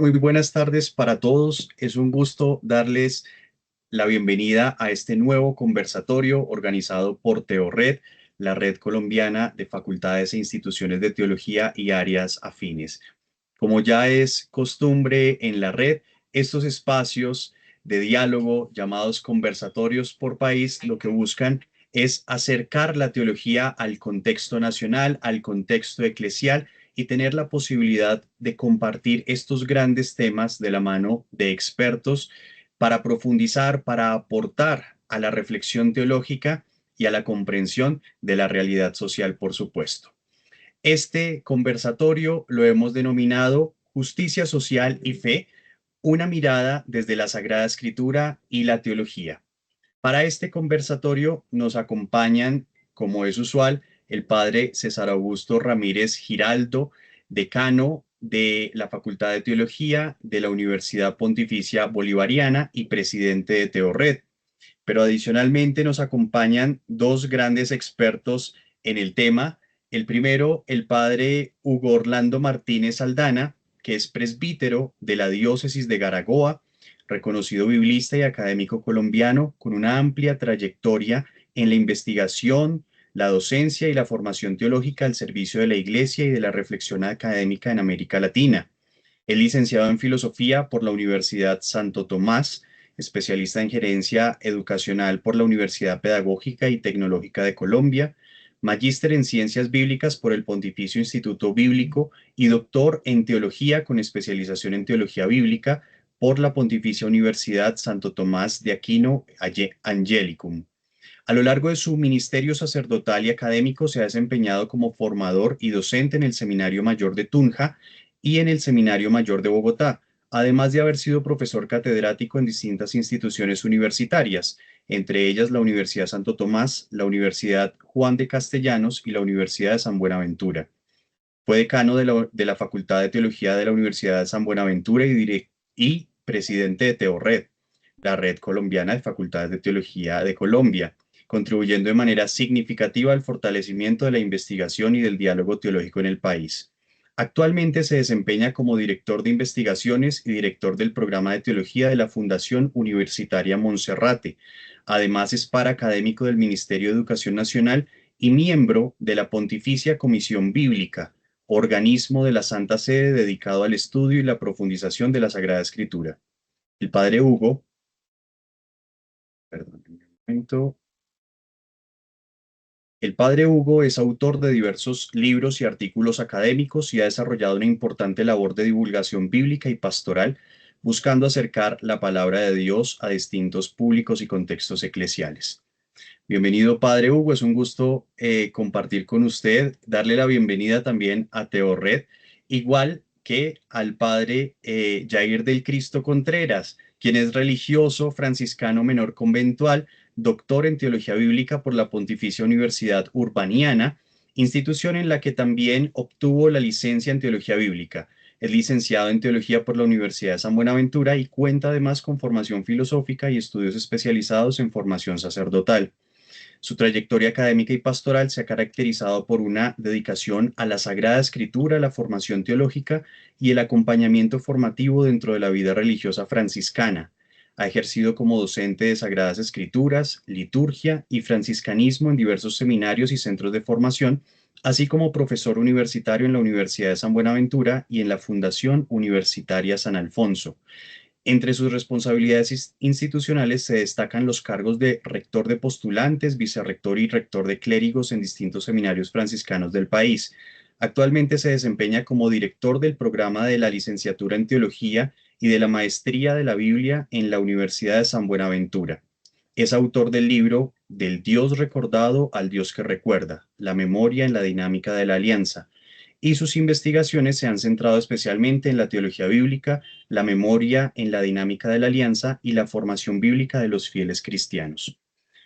Muy buenas tardes para todos. Es un gusto darles la bienvenida a este nuevo conversatorio organizado por TeoRed, la red colombiana de facultades e instituciones de teología y áreas afines. Como ya es costumbre en la red, estos espacios de diálogo llamados conversatorios por país lo que buscan es acercar la teología al contexto nacional, al contexto eclesial y tener la posibilidad de compartir estos grandes temas de la mano de expertos para profundizar, para aportar a la reflexión teológica y a la comprensión de la realidad social, por supuesto. Este conversatorio lo hemos denominado Justicia Social y Fe, una mirada desde la Sagrada Escritura y la teología. Para este conversatorio nos acompañan, como es usual, el padre César Augusto Ramírez Giraldo, decano de la Facultad de Teología de la Universidad Pontificia Bolivariana y presidente de TeoRed. Pero adicionalmente nos acompañan dos grandes expertos en el tema. El primero, el padre Hugo Orlando Martínez Aldana, que es presbítero de la diócesis de Garagoa, reconocido biblista y académico colombiano con una amplia trayectoria en la investigación, la docencia y la formación teológica al servicio de la Iglesia y de la reflexión académica en América Latina. Es licenciado en Filosofía por la Universidad Santo Tomás, especialista en Gerencia Educacional por la Universidad Pedagógica y Tecnológica de Colombia, magíster en Ciencias Bíblicas por el Pontificio Instituto Bíblico y doctor en Teología con especialización en Teología Bíblica por la Pontificia Universidad Santo Tomás de Aquino Angelicum. A lo largo de su ministerio sacerdotal y académico se ha desempeñado como formador y docente en el Seminario Mayor de Tunja y en el Seminario Mayor de Bogotá, además de haber sido profesor catedrático en distintas instituciones universitarias, entre ellas la Universidad Santo Tomás, la Universidad Juan de Castellanos y la Universidad de San Buenaventura. Fue decano de la Facultad de Teología de la Universidad de San Buenaventura y presidente de TeoRed, la red colombiana de facultades de teología de Colombia, contribuyendo de manera significativa al fortalecimiento de la investigación y del diálogo teológico en el país. Actualmente se desempeña como director de investigaciones y director del programa de teología de la Fundación Universitaria Monserrate. Además, es par académico del Ministerio de Educación Nacional y miembro de la Pontificia Comisión Bíblica, organismo de la Santa Sede dedicado al estudio y la profundización de la Sagrada Escritura. El padre Hugo, perdón, un momento. El padre Hugo es autor de diversos libros y artículos académicos y ha desarrollado una importante labor de divulgación bíblica y pastoral, buscando acercar la palabra de Dios a distintos públicos y contextos eclesiales. Bienvenido, Padre Hugo. Es un gusto compartir con usted, darle la bienvenida también a TeoRed, igual que al Padre Jair del Cristo Contreras, quien es religioso franciscano menor conventual, doctor en teología bíblica por la Pontificia Universidad Urbaniana, institución en la que también obtuvo la licencia en teología bíblica. Es licenciado en teología por la Universidad de San Buenaventura y cuenta además con formación filosófica y estudios especializados en formación sacerdotal. Su trayectoria académica y pastoral se ha caracterizado por una dedicación a la Sagrada Escritura, la formación teológica y el acompañamiento formativo dentro de la vida religiosa franciscana. Ha ejercido como docente de Sagradas Escrituras, liturgia y franciscanismo en diversos seminarios y centros de formación, así como profesor universitario en la Universidad de San Buenaventura y en la Fundación Universitaria San Alfonso. Entre sus responsabilidades institucionales se destacan los cargos de rector de postulantes, vicerrector y rector de clérigos en distintos seminarios franciscanos del país. Actualmente se desempeña como director del programa de la licenciatura en teología y de la maestría de la Biblia en la Universidad de San Buenaventura. Es autor del libro Del Dios recordado al Dios que recuerda, la memoria en la dinámica de la alianza, y sus investigaciones se han centrado especialmente en la teología bíblica, la memoria en la dinámica de la alianza y la formación bíblica de los fieles cristianos.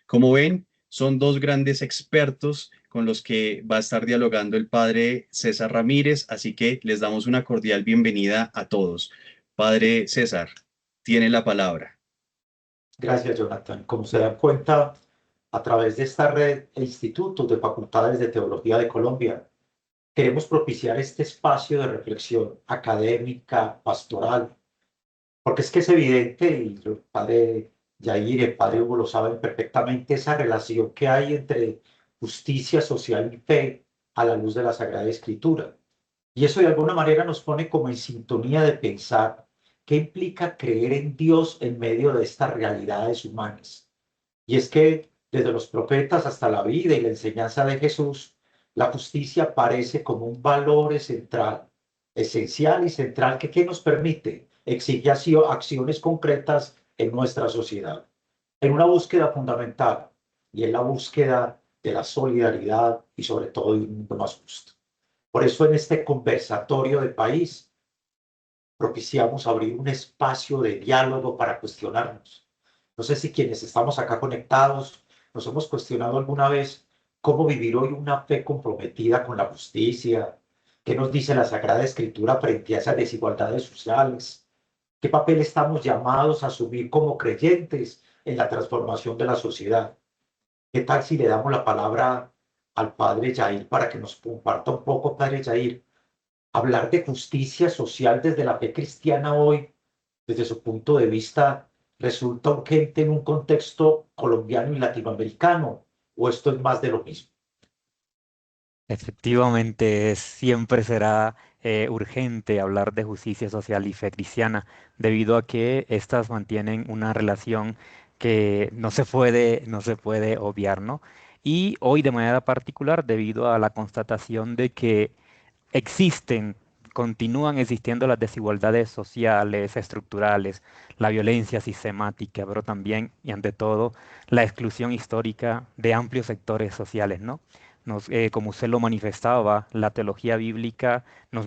Como ven, son dos grandes expertos con los que va a estar dialogando el padre César Ramírez, así que les damos una cordial bienvenida a todos. Padre César, tiene la palabra. Gracias, Jonathan. Como se dan cuenta, a través de esta red e institutos de facultades de teología de Colombia, queremos propiciar este espacio de reflexión académica, pastoral, porque es que es evidente, y el padre Yair y el padre Hugo lo saben perfectamente, esa relación que hay entre justicia social y fe a la luz de la Sagrada Escritura. Y eso de alguna manera nos pone como en sintonía de pensar qué implica creer en Dios en medio de estas realidades humanas. Y es que desde los profetas hasta la vida y la enseñanza de Jesús, la justicia aparece como un valor central, esencial y central que ¿qué nos permite? Exige acciones concretas en nuestra sociedad, en una búsqueda fundamental, y en la búsqueda de la solidaridad y sobre todo de un mundo más justo. Por eso en este conversatorio de país propiciamos abrir un espacio de diálogo para cuestionarnos. No sé si quienes estamos acá conectados nos hemos cuestionado alguna vez cómo vivir hoy una fe comprometida con la justicia, qué nos dice la Sagrada Escritura frente a esas desigualdades sociales, qué papel estamos llamados a asumir como creyentes en la transformación de la sociedad. ¿Qué tal si le damos la palabra al Padre Jair para que nos comparta un poco, Padre Jair? Hablar de justicia social desde la fe cristiana hoy, desde su punto de vista, resulta urgente en un contexto colombiano y latinoamericano, o esto es más de lo mismo. Efectivamente, siempre será urgente hablar de justicia social y fe cristiana, debido a que éstas mantienen una relación que no se puede obviar, ¿no? Y hoy de manera particular, debido a la constatación de que existen, continúan existiendo las desigualdades sociales, estructurales, la violencia sistemática, pero también y ante todo la exclusión histórica de amplios sectores sociales, ¿no? Como usted lo manifestaba, la teología bíblica nos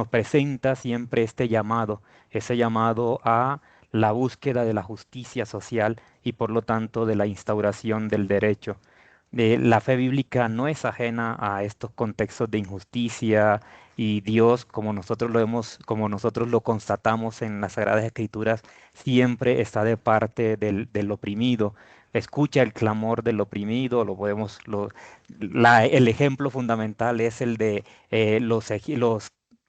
presenta siempre este llamado, ese llamado a la búsqueda de la justicia social y por lo tanto de la instauración del derecho. La fe bíblica no es ajena a estos contextos de injusticia y Dios, como nosotros lo constatamos en las Sagradas Escrituras, siempre está de parte del oprimido. Escucha el clamor del oprimido, el ejemplo fundamental es el de los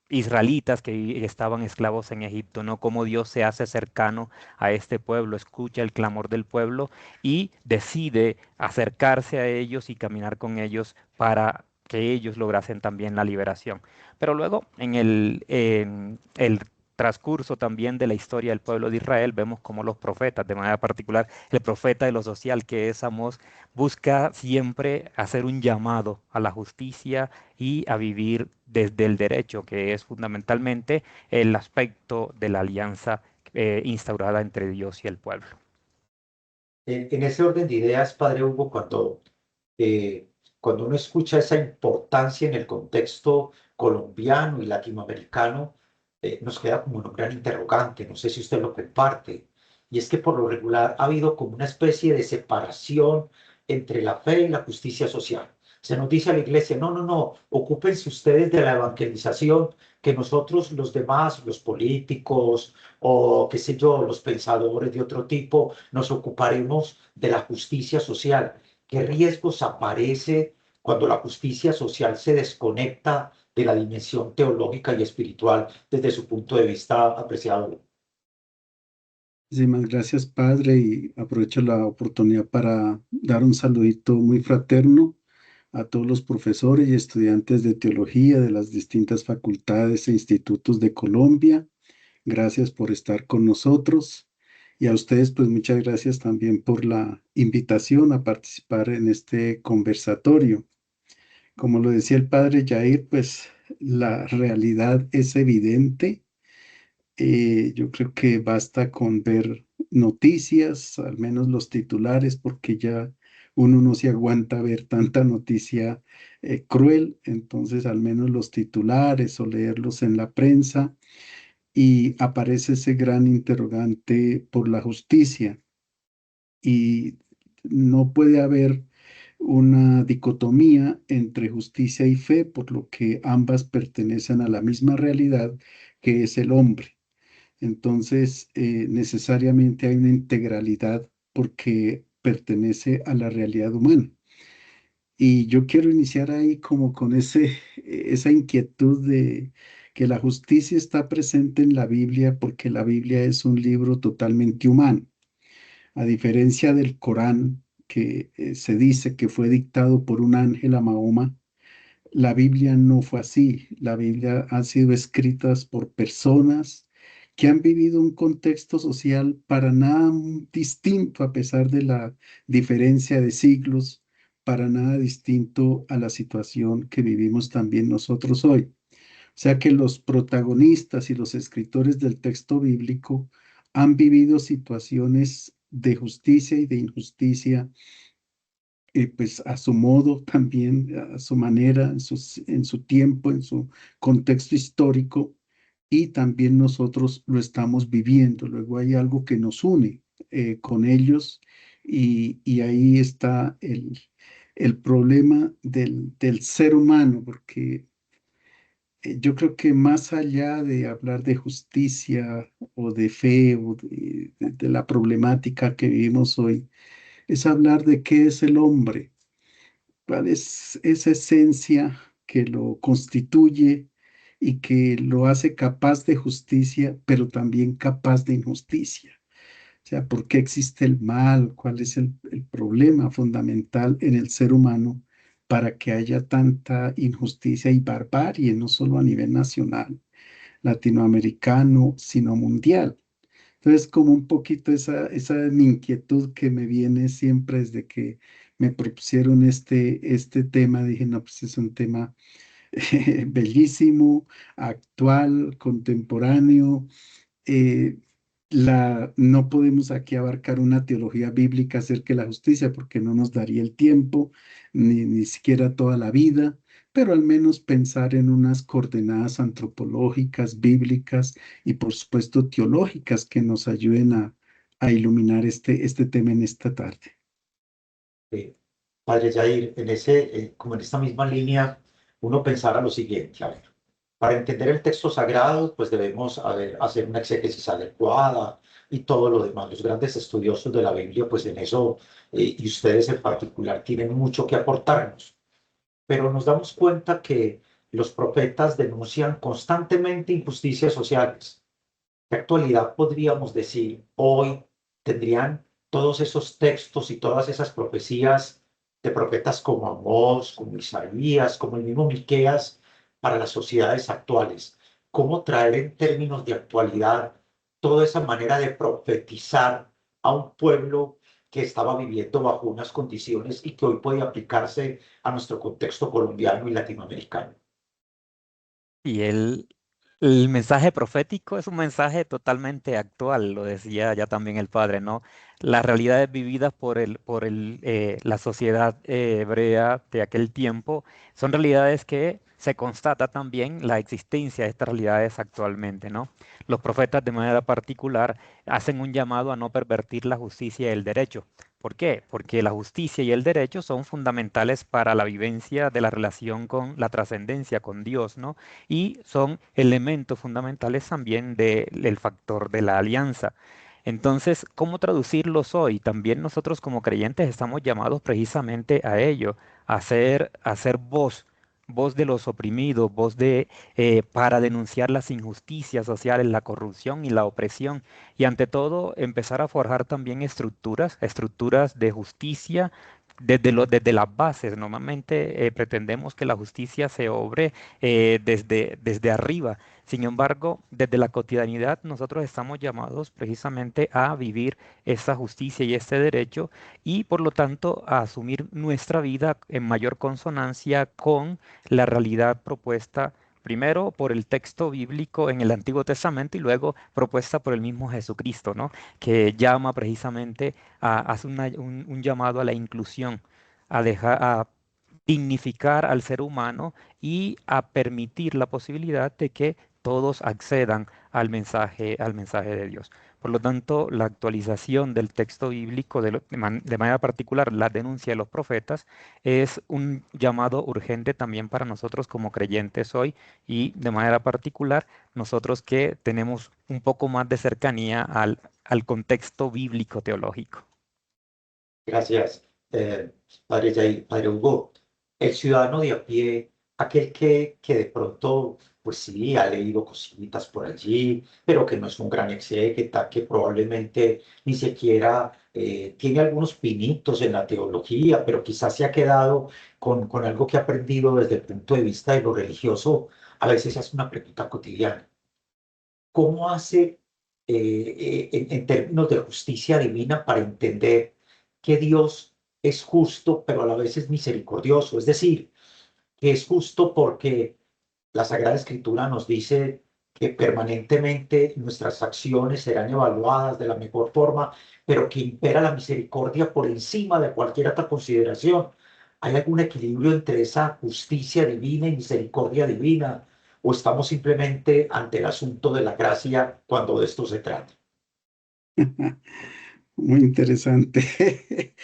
israelitas que estaban esclavos en Egipto, ¿no? Cómo Dios se hace cercano a este pueblo, escucha el clamor del pueblo y decide acercarse a ellos y caminar con ellos para que ellos lograsen también la liberación. Pero luego, en el transcurso también de la historia del pueblo de Israel, vemos como los profetas, de manera particular el profeta de lo social, que es Amós, busca siempre hacer un llamado a la justicia y a vivir desde el derecho, que es fundamentalmente el aspecto de la alianza instaurada entre Dios y el pueblo. En ese orden de ideas, Padre Hugo, eh, cuando uno escucha esa importancia en el contexto colombiano y latinoamericano, nos queda como un gran interrogante, no sé si usted lo comparte, y es que por lo regular ha habido como una especie de separación entre la fe y la justicia social. Se nos dice a la iglesia, no, no, no, ocúpense ustedes de la evangelización, que nosotros los demás, los políticos o qué sé yo, los pensadores de otro tipo, nos ocuparemos de la justicia social. ¿Qué riesgos aparece cuando la justicia social se desconecta de la dimensión teológica y espiritual desde su punto de vista apreciado? Muchísimas gracias, Padre, y aprovecho la oportunidad para dar un saludito muy fraterno a todos los profesores y estudiantes de teología de las distintas facultades e institutos de Colombia. Gracias por estar con nosotros y a ustedes, pues muchas gracias también por la invitación a participar en este conversatorio. Como lo decía el Padre Jair, pues la realidad es evidente. Yo creo que basta con ver noticias, al menos los titulares, porque ya uno no se aguanta ver tanta noticia cruel, entonces al menos los titulares o leerlos en la prensa y aparece ese gran interrogante por la justicia y no puede haber una dicotomía entre justicia y fe, por lo que ambas pertenecen a la misma realidad que es el hombre. Entonces, necesariamente hay una integralidad porque pertenece a la realidad humana. Y yo quiero iniciar ahí como con esa inquietud de que la justicia está presente en la Biblia porque la Biblia es un libro totalmente humano. A diferencia del Corán, que se dice que fue dictado por un ángel a Mahoma, la Biblia no fue así. La Biblia ha sido escrita por personas que han vivido un contexto social para nada distinto, a pesar de la diferencia de siglos, para nada distinto a la situación que vivimos también nosotros hoy. O sea que los protagonistas y los escritores del texto bíblico han vivido situaciones de justicia y de injusticia, pues a su modo también, a su manera, en su tiempo, en su contexto histórico, y también nosotros lo estamos viviendo. Luego hay algo que nos une con ellos, y ahí está el problema del ser humano, porque yo creo que más allá de hablar de justicia o de fe o de la problemática que vivimos hoy, es hablar de qué es el hombre, cuál es esa esencia que lo constituye y que lo hace capaz de justicia, pero también capaz de injusticia. O sea, ¿por qué existe el mal? ¿Cuál es el problema fundamental en el ser humano para que haya tanta injusticia y barbarie, no solo a nivel nacional, latinoamericano, sino mundial? Entonces, como un poquito esa mi inquietud que me viene siempre desde que me propusieron este tema, dije, no, pues es un tema bellísimo, actual, contemporáneo. eh, no podemos aquí abarcar una teología bíblica acerca de la justicia porque no nos daría el tiempo, ni siquiera toda la vida, pero al menos pensar en unas coordenadas antropológicas, bíblicas y por supuesto teológicas que nos ayuden a iluminar este tema en esta tarde. Padre Jair, como en esta misma línea, uno pensara lo siguiente, a ver, para entender el texto sagrado, pues debemos hacer una exégesis adecuada y todo lo demás. Los grandes estudiosos de la Biblia, pues en eso, y ustedes en particular, tienen mucho que aportarnos. Pero nos damos cuenta que los profetas denuncian constantemente injusticias sociales. ¿Qué actualidad podríamos decir hoy tendrían todos esos textos y todas esas profecías de profetas como Amós, como Isaías, como el mismo Miqueas para las sociedades actuales? ¿Cómo traer en términos de actualidad toda esa manera de profetizar a un pueblo que estaba viviendo bajo unas condiciones y que hoy puede aplicarse a nuestro contexto colombiano y latinoamericano? Y el mensaje profético es un mensaje totalmente actual, lo decía ya también el padre, ¿no? Las realidades vividas por la sociedad hebrea de aquel tiempo son realidades que se constata también la existencia de estas realidades actualmente, ¿no? Los profetas de manera particular hacen un llamado a no pervertir la justicia y el derecho. ¿Por qué? Porque la justicia y el derecho son fundamentales para la vivencia de la relación con la trascendencia, con Dios, ¿no? Y son elementos fundamentales también del factor de la alianza. Entonces, ¿cómo traducirlos hoy? También nosotros como creyentes estamos llamados precisamente a ello, a ser voz, voz de los oprimidos, para denunciar las injusticias sociales, la corrupción y la opresión. Y ante todo, empezar a forjar también estructuras de justicia desde las bases. Normalmente pretendemos que la justicia se obre desde arriba. Sin embargo, desde la cotidianidad nosotros estamos llamados precisamente a vivir esa justicia y este derecho y por lo tanto a asumir nuestra vida en mayor consonancia con la realidad propuesta primero por el texto bíblico en el Antiguo Testamento y luego propuesta por el mismo Jesucristo, ¿no? Que llama precisamente hace un llamado a la inclusión, a dignificar al ser humano y a permitir la posibilidad de que todos accedan al mensaje de Dios. Por lo tanto, la actualización del texto bíblico, de manera particular la denuncia de los profetas, es un llamado urgente también para nosotros como creyentes hoy y de manera particular nosotros que tenemos un poco más de cercanía al contexto bíblico teológico. Gracias, Padre Jair. Padre Hugo, el ciudadano de a pie, aquel que de pronto, pues sí, ha leído cositas por allí, pero que no es un gran exégeta, que probablemente ni siquiera tiene algunos pinitos en la teología, pero quizás se ha quedado con algo que ha aprendido desde el punto de vista de lo religioso, a veces es una pregunta cotidiana. ¿Cómo hace en términos de justicia divina para entender que Dios es justo, pero a la vez es misericordioso? Es decir, que es justo porque la Sagrada Escritura nos dice que permanentemente nuestras acciones serán evaluadas de la mejor forma, pero que impera la misericordia por encima de cualquier otra consideración. ¿Hay algún equilibrio entre esa justicia divina y misericordia divina? ¿O estamos simplemente ante el asunto de la gracia cuando de esto se trata? Muy interesante,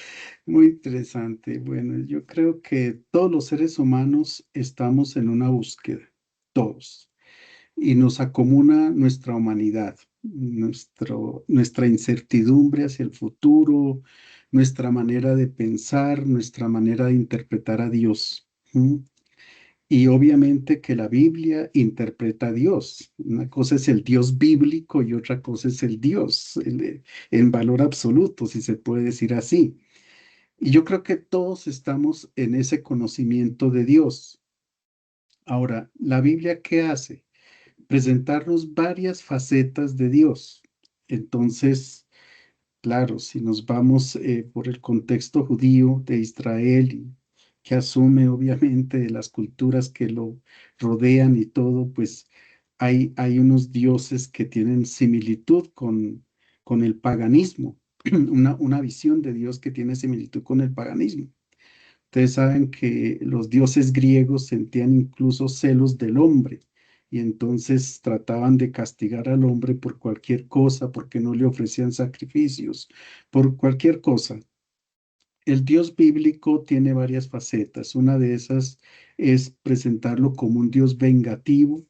muy interesante. Bueno, yo creo que todos los seres humanos estamos en una búsqueda, todos, y nos acomuna nuestra humanidad, nuestra incertidumbre hacia el futuro, nuestra manera de pensar, nuestra manera de interpretar a Dios. ¿M? Y obviamente que la Biblia interpreta a Dios. Una cosa es el Dios bíblico y otra cosa es el Dios, en valor absoluto, si se puede decir así. Y yo creo que todos estamos en ese conocimiento de Dios. Ahora, ¿la Biblia qué hace? Presentarnos varias facetas de Dios. Entonces, claro, si nos vamos por el contexto judío de Israel, que asume obviamente de las culturas que lo rodean y todo, pues hay unos dioses que tienen similitud con el paganismo, una visión de Dios que tiene similitud con el paganismo. Ustedes saben que los dioses griegos sentían incluso celos del hombre y entonces trataban de castigar al hombre por cualquier cosa, porque no le ofrecían sacrificios, por cualquier cosa. El Dios bíblico tiene varias facetas. Una de esas es presentarlo como un Dios vengativo,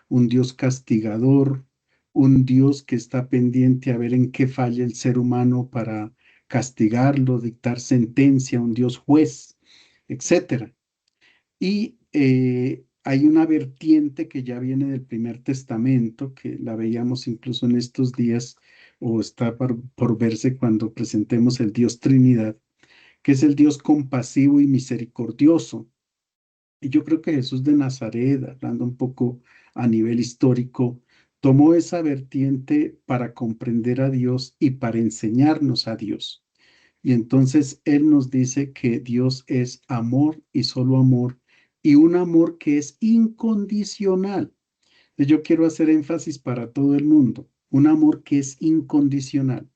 un Dios castigador, un Dios que está pendiente a ver en qué falla el ser humano para castigarlo, dictar sentencia, un Dios juez, etcétera. Y hay una vertiente que ya viene del Primer Testamento, que la veíamos incluso en estos días, o está por verse cuando presentemos el Dios Trinidad, que es el Dios compasivo y misericordioso. Y yo creo que Jesús de Nazaret, hablando un poco a nivel histórico, tomó esa vertiente para comprender a Dios y para enseñarnos a Dios. Y entonces Él nos dice que Dios es amor y solo amor, y un amor que es incondicional. Yo quiero hacer énfasis para todo el mundo, un amor que es incondicional.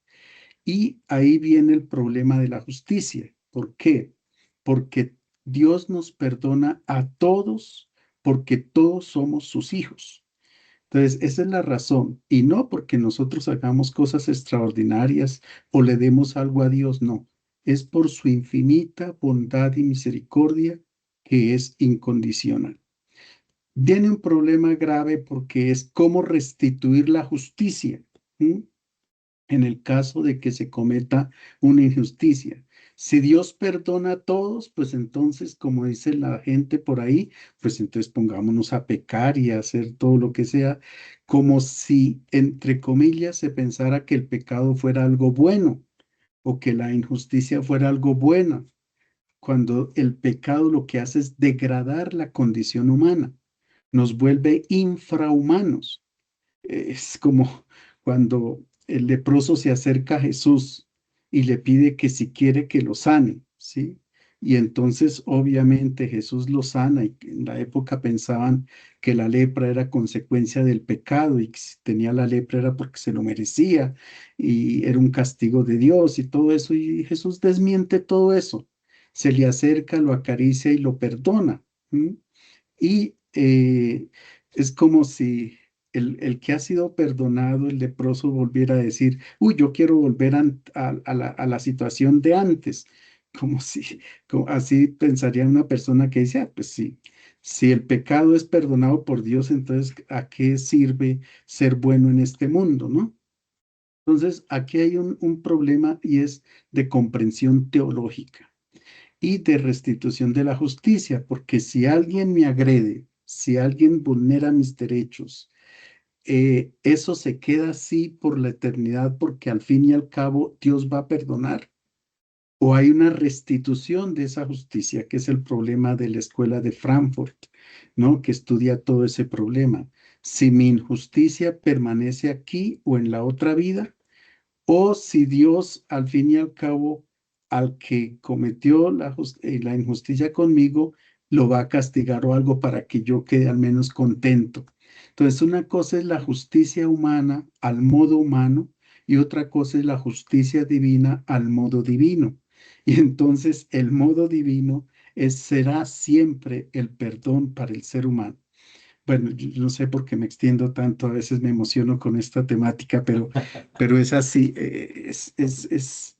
Y ahí viene el problema de la justicia. ¿Por qué? Porque Dios nos perdona a todos porque todos somos sus hijos. Entonces, esa es la razón. Y no porque nosotros hagamos cosas extraordinarias o le demos algo a Dios, no. Es por su infinita bondad y misericordia que es incondicional. Viene un problema grave porque es cómo restituir la justicia. ¿Mm? En el caso de que se cometa una injusticia. Si Dios perdona a todos, pues entonces, como dice la gente por ahí, pues entonces pongámonos a pecar y a hacer todo lo que sea, como si, entre comillas, se pensara que el pecado fuera algo bueno o que la injusticia fuera algo bueno, cuando el pecado lo que hace es degradar la condición humana, nos vuelve infrahumanos. Es como cuando el leproso se acerca a Jesús y le pide que si quiere que lo sane, ¿sí? Y entonces obviamente Jesús lo sana y en la época pensaban que la lepra era consecuencia del pecado y que si tenía la lepra era porque se lo merecía y era un castigo de Dios y todo eso. Y Jesús desmiente todo eso. Se le acerca, lo acaricia y lo perdona. ¿M? Y es como si el que ha sido perdonado, el leproso, volviera a decir, uy, yo quiero volver a la situación de antes, como si, así pensaría una persona que dice, ah, pues sí, si el pecado es perdonado por Dios, entonces, ¿a qué sirve ser bueno en este mundo, no? Entonces, aquí hay un problema y es de comprensión teológica. y de restitución de la justicia, porque si alguien me agrede, si alguien vulnera mis derechos, eso se queda así por la eternidad, porque al fin y al cabo Dios va a perdonar. O hay una restitución de esa justicia, que es el problema de la escuela de Frankfurt, ¿no? Que estudia todo ese problema. Si mi injusticia permanece aquí o en la otra vida, o si Dios, al fin y al cabo, al que cometió la injusticia conmigo, lo va a castigar o algo para que yo quede al menos contento. Entonces, una cosa es la justicia humana al modo humano y otra cosa es la justicia divina al modo divino. Y entonces el modo divino será siempre el perdón para el ser humano. Bueno, yo no sé por qué me extiendo tanto, a veces me emociono con esta temática, pero es así, es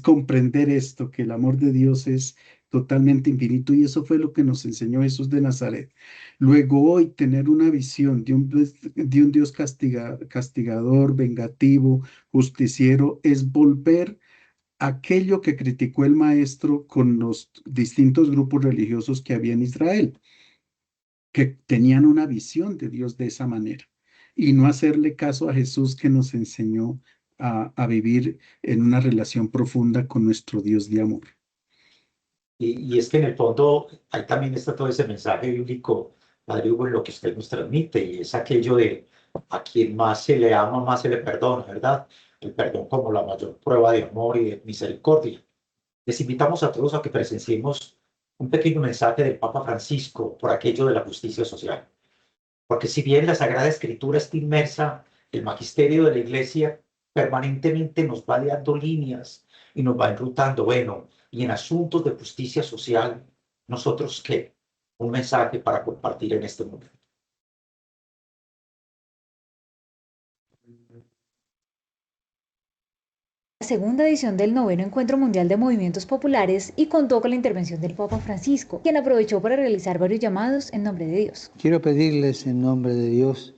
comprender esto, que el amor de Dios es totalmente infinito y eso fue lo que nos enseñó Jesús de Nazaret. Luego hoy tener una visión de un Dios castigador, vengativo, justiciero, es volver aquello que criticó el maestro con los distintos grupos religiosos que había en Israel, que tenían una visión de Dios de esa manera, y no hacerle caso a Jesús, que nos enseñó a vivir en una relación profunda con nuestro Dios de amor. Y es que en el fondo ahí también está todo ese mensaje bíblico, Padre Hugo, en lo que usted nos transmite, y es aquello de a quien más se le ama, más se le perdona, ¿verdad? El perdón como la mayor prueba de amor y de misericordia. Les invitamos a todos a que presenciemos un pequeño mensaje del Papa Francisco por aquello de la justicia social. Porque si bien la Sagrada Escritura está inmersa, el magisterio de la Iglesia permanentemente nos va dando líneas y nos va enrutando. Bueno, y en asuntos de justicia social, ¿nosotros qué? Un mensaje para compartir en este momento. La segunda edición del noveno Encuentro Mundial de Movimientos Populares y contó con la intervención del Papa Francisco, quien aprovechó para realizar varios llamados en nombre de Dios. Quiero pedirles en nombre de Dios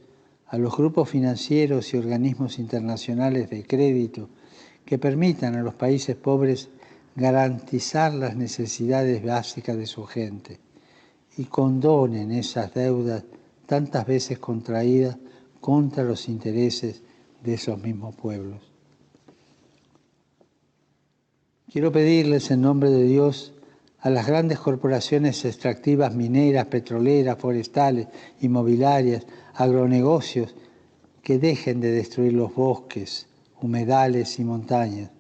a los grupos financieros y organismos internacionales de crédito que permitan a los países pobres garantizar las necesidades básicas de su gente y condonen esas deudas tantas veces contraídas contra los intereses de esos mismos pueblos. Quiero pedirles en nombre de Dios a las grandes corporaciones extractivas mineras, petroleras, forestales, inmobiliarias, agronegocios, que dejen de destruir los bosques, humedales y montañas,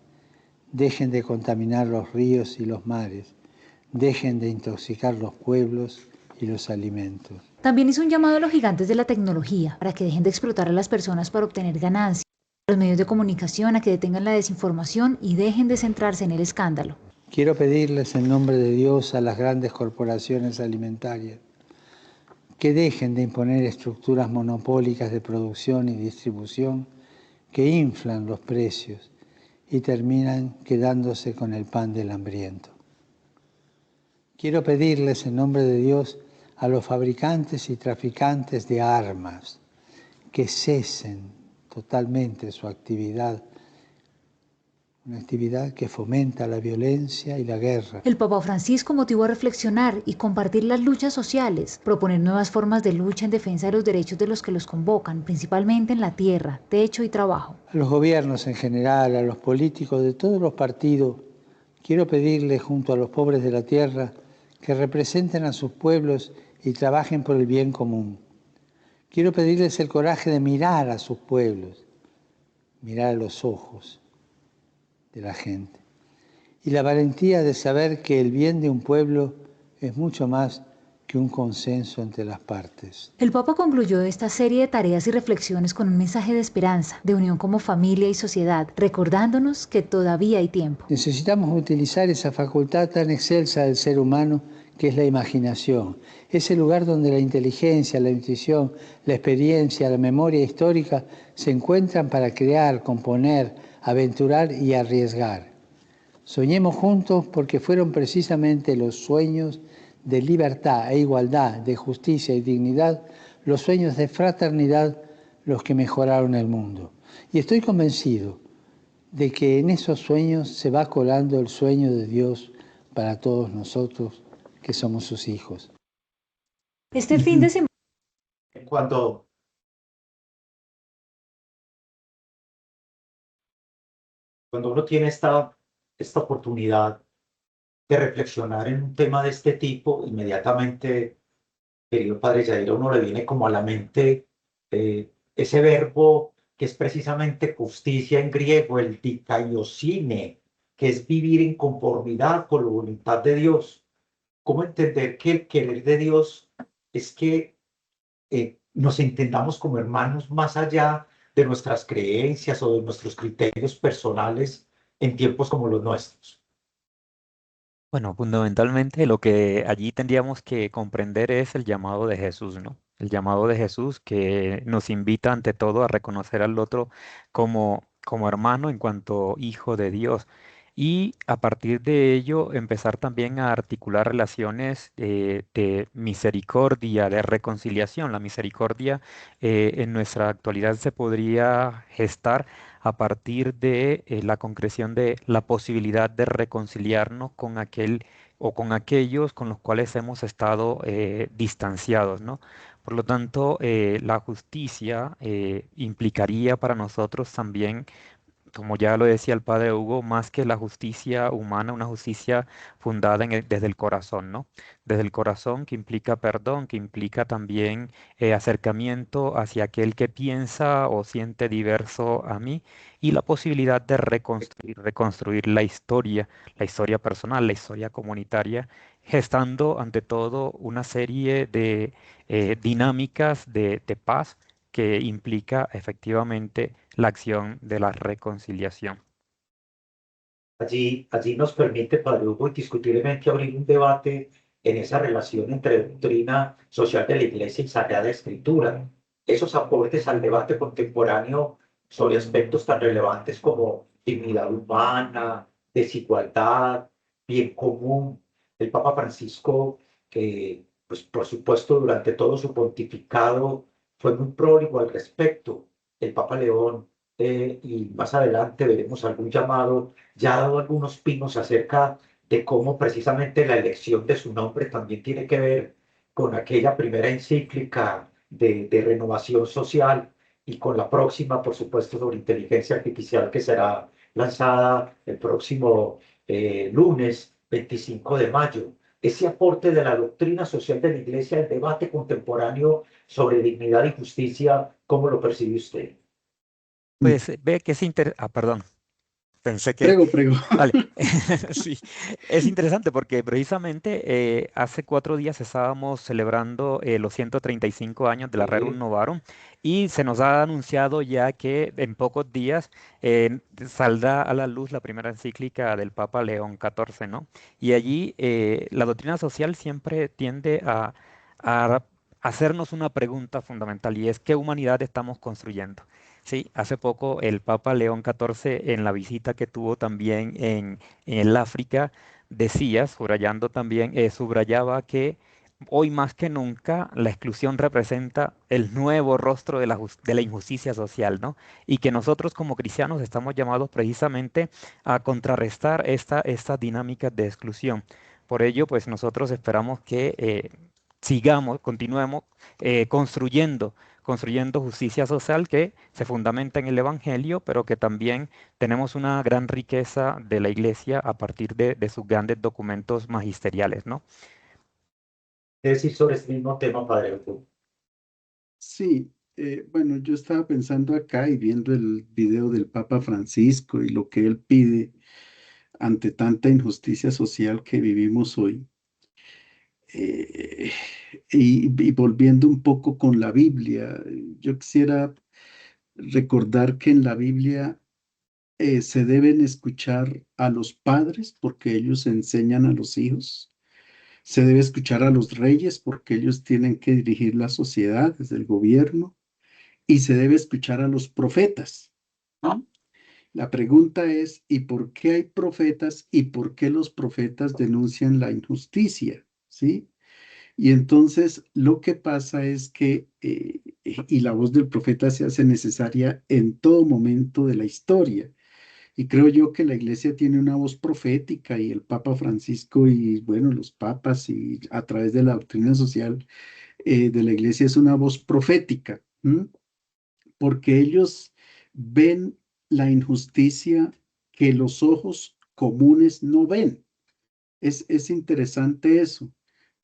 dejen de contaminar los ríos y los mares, dejen de intoxicar los pueblos y los alimentos. También hizo un llamado a los gigantes de la tecnología para que dejen de explotar a las personas para obtener ganancias, a los medios de comunicación a que detengan la desinformación y dejen de centrarse en el escándalo. Quiero pedirles en nombre de Dios a las grandes corporaciones alimentarias que dejen de imponer estructuras monopólicas de producción y distribución que inflan los precios y terminan quedándose con el pan del hambriento. Quiero pedirles en nombre de Dios a los fabricantes y traficantes de armas que cesen totalmente su actividad, una actividad que fomenta la violencia y la guerra. El Papa Francisco motivó a reflexionar y compartir las luchas sociales, proponer nuevas formas de lucha en defensa de los derechos de los que los convocan, principalmente en la tierra, techo y trabajo. A los gobiernos en general, a los políticos de todos los partidos, quiero pedirles junto a los pobres de la tierra que representen a sus pueblos y trabajen por el bien común. Quiero pedirles el coraje de mirar a sus pueblos, mirar a los ojos de la gente, y la valentía de saber que el bien de un pueblo es mucho más que un consenso entre las partes. El Papa concluyó esta serie de tareas y reflexiones con un mensaje de esperanza, de unión como familia y sociedad, recordándonos que todavía hay tiempo. Necesitamos utilizar esa facultad tan excelsa del ser humano que es la imaginación, ese lugar donde la inteligencia, la intuición, la experiencia, la memoria histórica se encuentran para crear, componer, aventurar y arriesgar. Soñemos juntos porque fueron precisamente los sueños de libertad e igualdad, de justicia y dignidad, los sueños de fraternidad los que mejoraron el mundo. Y estoy convencido de que en esos sueños se va colando el sueño de Dios para todos nosotros que somos sus hijos. Este fin de semana, Cuando, cuando uno tiene esta oportunidad de reflexionar en un tema de este tipo, inmediatamente, querido padre Yair, a uno le viene como a la mente ese verbo que es precisamente justicia en griego, el dikaiosine, que es vivir en conformidad con la voluntad de Dios. ¿Cómo entender que el querer de Dios es que nos entendamos como hermanos más allá de nuestras creencias o de nuestros criterios personales en tiempos como los nuestros? Bueno, fundamentalmente lo que allí tendríamos que comprender es el llamado de Jesús, ¿no? El llamado de Jesús que nos invita ante todo a reconocer al otro como hermano en cuanto hijo de Dios. Y a partir de ello empezar también a articular relaciones de misericordia, de reconciliación. La misericordia en nuestra actualidad se podría gestar a partir de la concreción de la posibilidad de reconciliarnos con aquel o con aquellos con los cuales hemos estado distanciados, ¿no? Por lo tanto, la justicia implicaría para nosotros también, como ya lo decía el padre Hugo, más que la justicia humana, una justicia fundada desde el corazón, ¿no? Desde el corazón, que implica perdón, que implica también acercamiento hacia aquel que piensa o siente diverso a mí, y la posibilidad de reconstruir la historia personal, la historia comunitaria, gestando ante todo una serie de dinámicas de paz que implica efectivamente la acción de la reconciliación. Allí nos permite, Padre Hugo, indiscutiblemente abrir un debate en esa relación entre doctrina social de la Iglesia y Sagrada Escritura. Esos aportes al debate contemporáneo sobre aspectos tan relevantes como dignidad humana, desigualdad, bien común. El Papa Francisco, que pues, por supuesto durante todo su pontificado fue muy próligo al respecto. El Papa León, y más adelante veremos algún llamado, ya ha dado algunos pinos acerca de cómo precisamente la elección de su nombre también tiene que ver con aquella primera encíclica de renovación social y con la próxima, por supuesto, sobre inteligencia artificial que será lanzada el próximo lunes 25 de mayo. Ese aporte de la doctrina social de la Iglesia al debate contemporáneo sobre dignidad y justicia, ¿cómo lo percibe usted? Pues ve que perdón, pensé que... Prego, prego. Vale, sí, es interesante porque precisamente hace 4 días estábamos celebrando los 135 años de la Rerum Novarum, y se nos ha anunciado ya que en pocos días saldrá a la luz la primera encíclica del Papa León XIV, ¿no? Y allí la doctrina social siempre tiende a hacernos una pregunta fundamental, y es: ¿qué humanidad estamos construyendo? Sí, hace poco el Papa León XIV, en la visita que tuvo también en el África, decía, subrayando también, subrayaba que hoy más que nunca la exclusión representa el nuevo rostro de la injusticia social, ¿no? Y que nosotros como cristianos estamos llamados precisamente a contrarrestar estas dinámicas de exclusión. Por ello, pues nosotros esperamos que continuemos construyendo justicia social que se fundamenta en el Evangelio, pero que también tenemos una gran riqueza de la Iglesia a partir de sus grandes documentos magisteriales, ¿no? Es decir, sobre este mismo tema, Padre Hugo. Sí, bueno, yo estaba pensando acá y viendo el video del Papa Francisco y lo que él pide ante tanta injusticia social que vivimos hoy. Eh, y volviendo un poco con la Biblia, yo quisiera recordar que en la Biblia se deben escuchar a los padres porque ellos enseñan a los hijos. Se debe escuchar a los reyes porque ellos tienen que dirigir la sociedad desde el gobierno. Y se debe escuchar a los profetas, ¿no? La pregunta es, ¿y por qué hay profetas y por qué los profetas denuncian la injusticia? ¿Sí? Y entonces lo que pasa es que, y la voz del profeta se hace necesaria en todo momento de la historia. Y creo yo que la iglesia tiene una voz profética y el Papa Francisco y, bueno, los papas y a través de la doctrina social de la iglesia es una voz profética, ¿m? Porque ellos ven la injusticia que los ojos comunes no ven. Es interesante eso,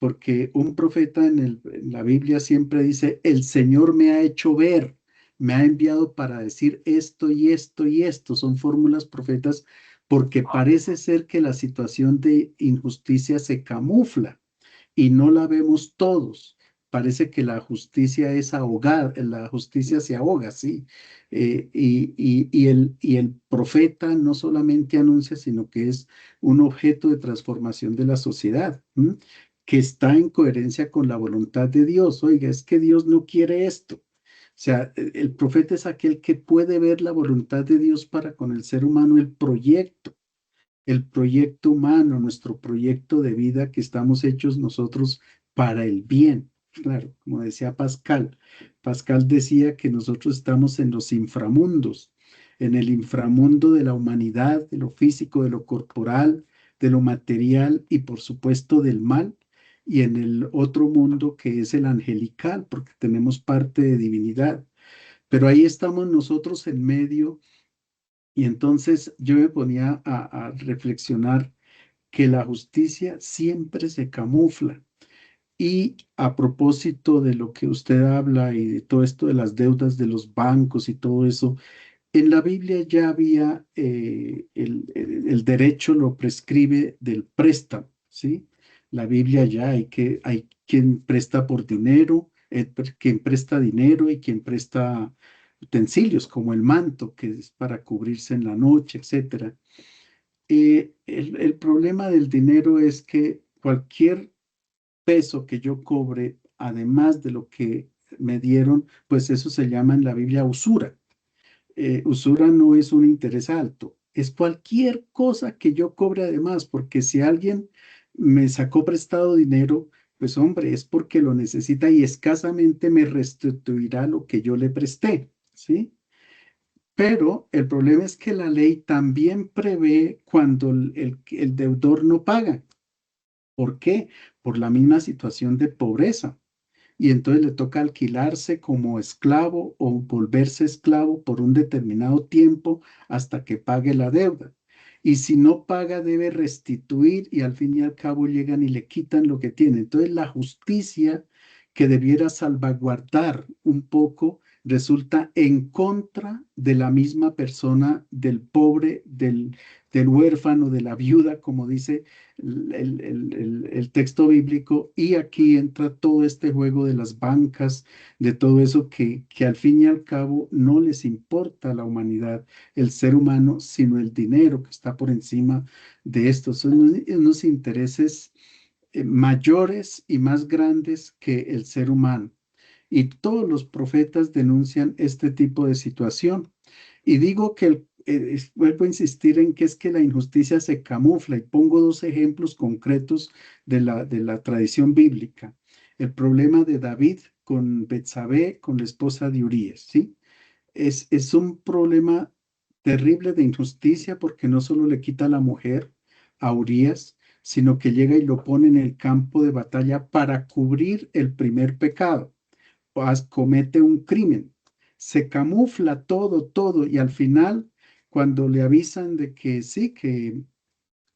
porque un profeta en la Biblia siempre dice, el Señor me ha hecho ver, me ha enviado para decir esto y esto y esto. Son fórmulas profetas porque parece ser que la situación de injusticia se camufla y no la vemos todos. Parece que la justicia es ahogada, la justicia se ahoga, sí. Y el profeta no solamente anuncia, sino que es un objeto de transformación de la sociedad, ¿m? Que está en coherencia con la voluntad de Dios. Oiga, es que Dios no quiere esto. O sea, el profeta es aquel que puede ver la voluntad de Dios para con el ser humano, el proyecto humano, nuestro proyecto de vida que estamos hechos nosotros para el bien. Claro, como decía Pascal, Pascal decía que nosotros estamos en los inframundos, en el inframundo de la humanidad, de lo físico, de lo corporal, de lo material y por supuesto del mal, y en el otro mundo que es el angelical, porque tenemos parte de divinidad. Pero ahí estamos nosotros en medio y entonces yo me ponía a reflexionar que la justicia siempre se camufla. Y a propósito de lo que usted habla y de todo esto de las deudas de los bancos y todo eso, en la Biblia ya había el derecho lo prescribe del préstamo, ¿sí? La Biblia ya hay quien presta por dinero, quien presta dinero y quien presta utensilios como el manto, que es para cubrirse en la noche, etcétera. El problema del dinero es que cualquier peso que yo cobre, además de lo que me dieron, pues eso se llama en la Biblia usura. Usura no es un interés alto, es cualquier cosa que yo cobre además, porque si alguien me sacó prestado dinero, pues hombre, es porque lo necesita y escasamente me restituirá lo que yo le presté, ¿sí? Pero el problema es que la ley también prevé cuando el deudor no paga. ¿Por qué? Por la misma situación de pobreza. Y entonces le toca alquilarse como esclavo o volverse esclavo por un determinado tiempo hasta que pague la deuda. Y si no paga, debe restituir y al fin y al cabo llegan y le quitan lo que tiene. Entonces la justicia que debiera salvaguardar un poco resulta en contra de la misma persona, del pobre, del huérfano, de la viuda, como dice el texto bíblico, y aquí entra todo este juego de las bancas, de todo eso que al fin y al cabo no les importa a la humanidad, el ser humano, sino el dinero que está por encima de esto. Son unos intereses mayores y más grandes que el ser humano. Y todos los profetas denuncian este tipo de situación. Y digo que vuelvo a insistir en que es que la injusticia se camufla y pongo dos ejemplos concretos de la tradición bíblica. El problema de David con Betsabé, con la esposa de Urías, ¿sí? Es un problema terrible de injusticia porque no solo le quita la mujer a Urías, sino que llega y lo pone en el campo de batalla para cubrir el primer pecado comete un crimen. Se camufla todo, todo, y al final, cuando le avisan de que sí, que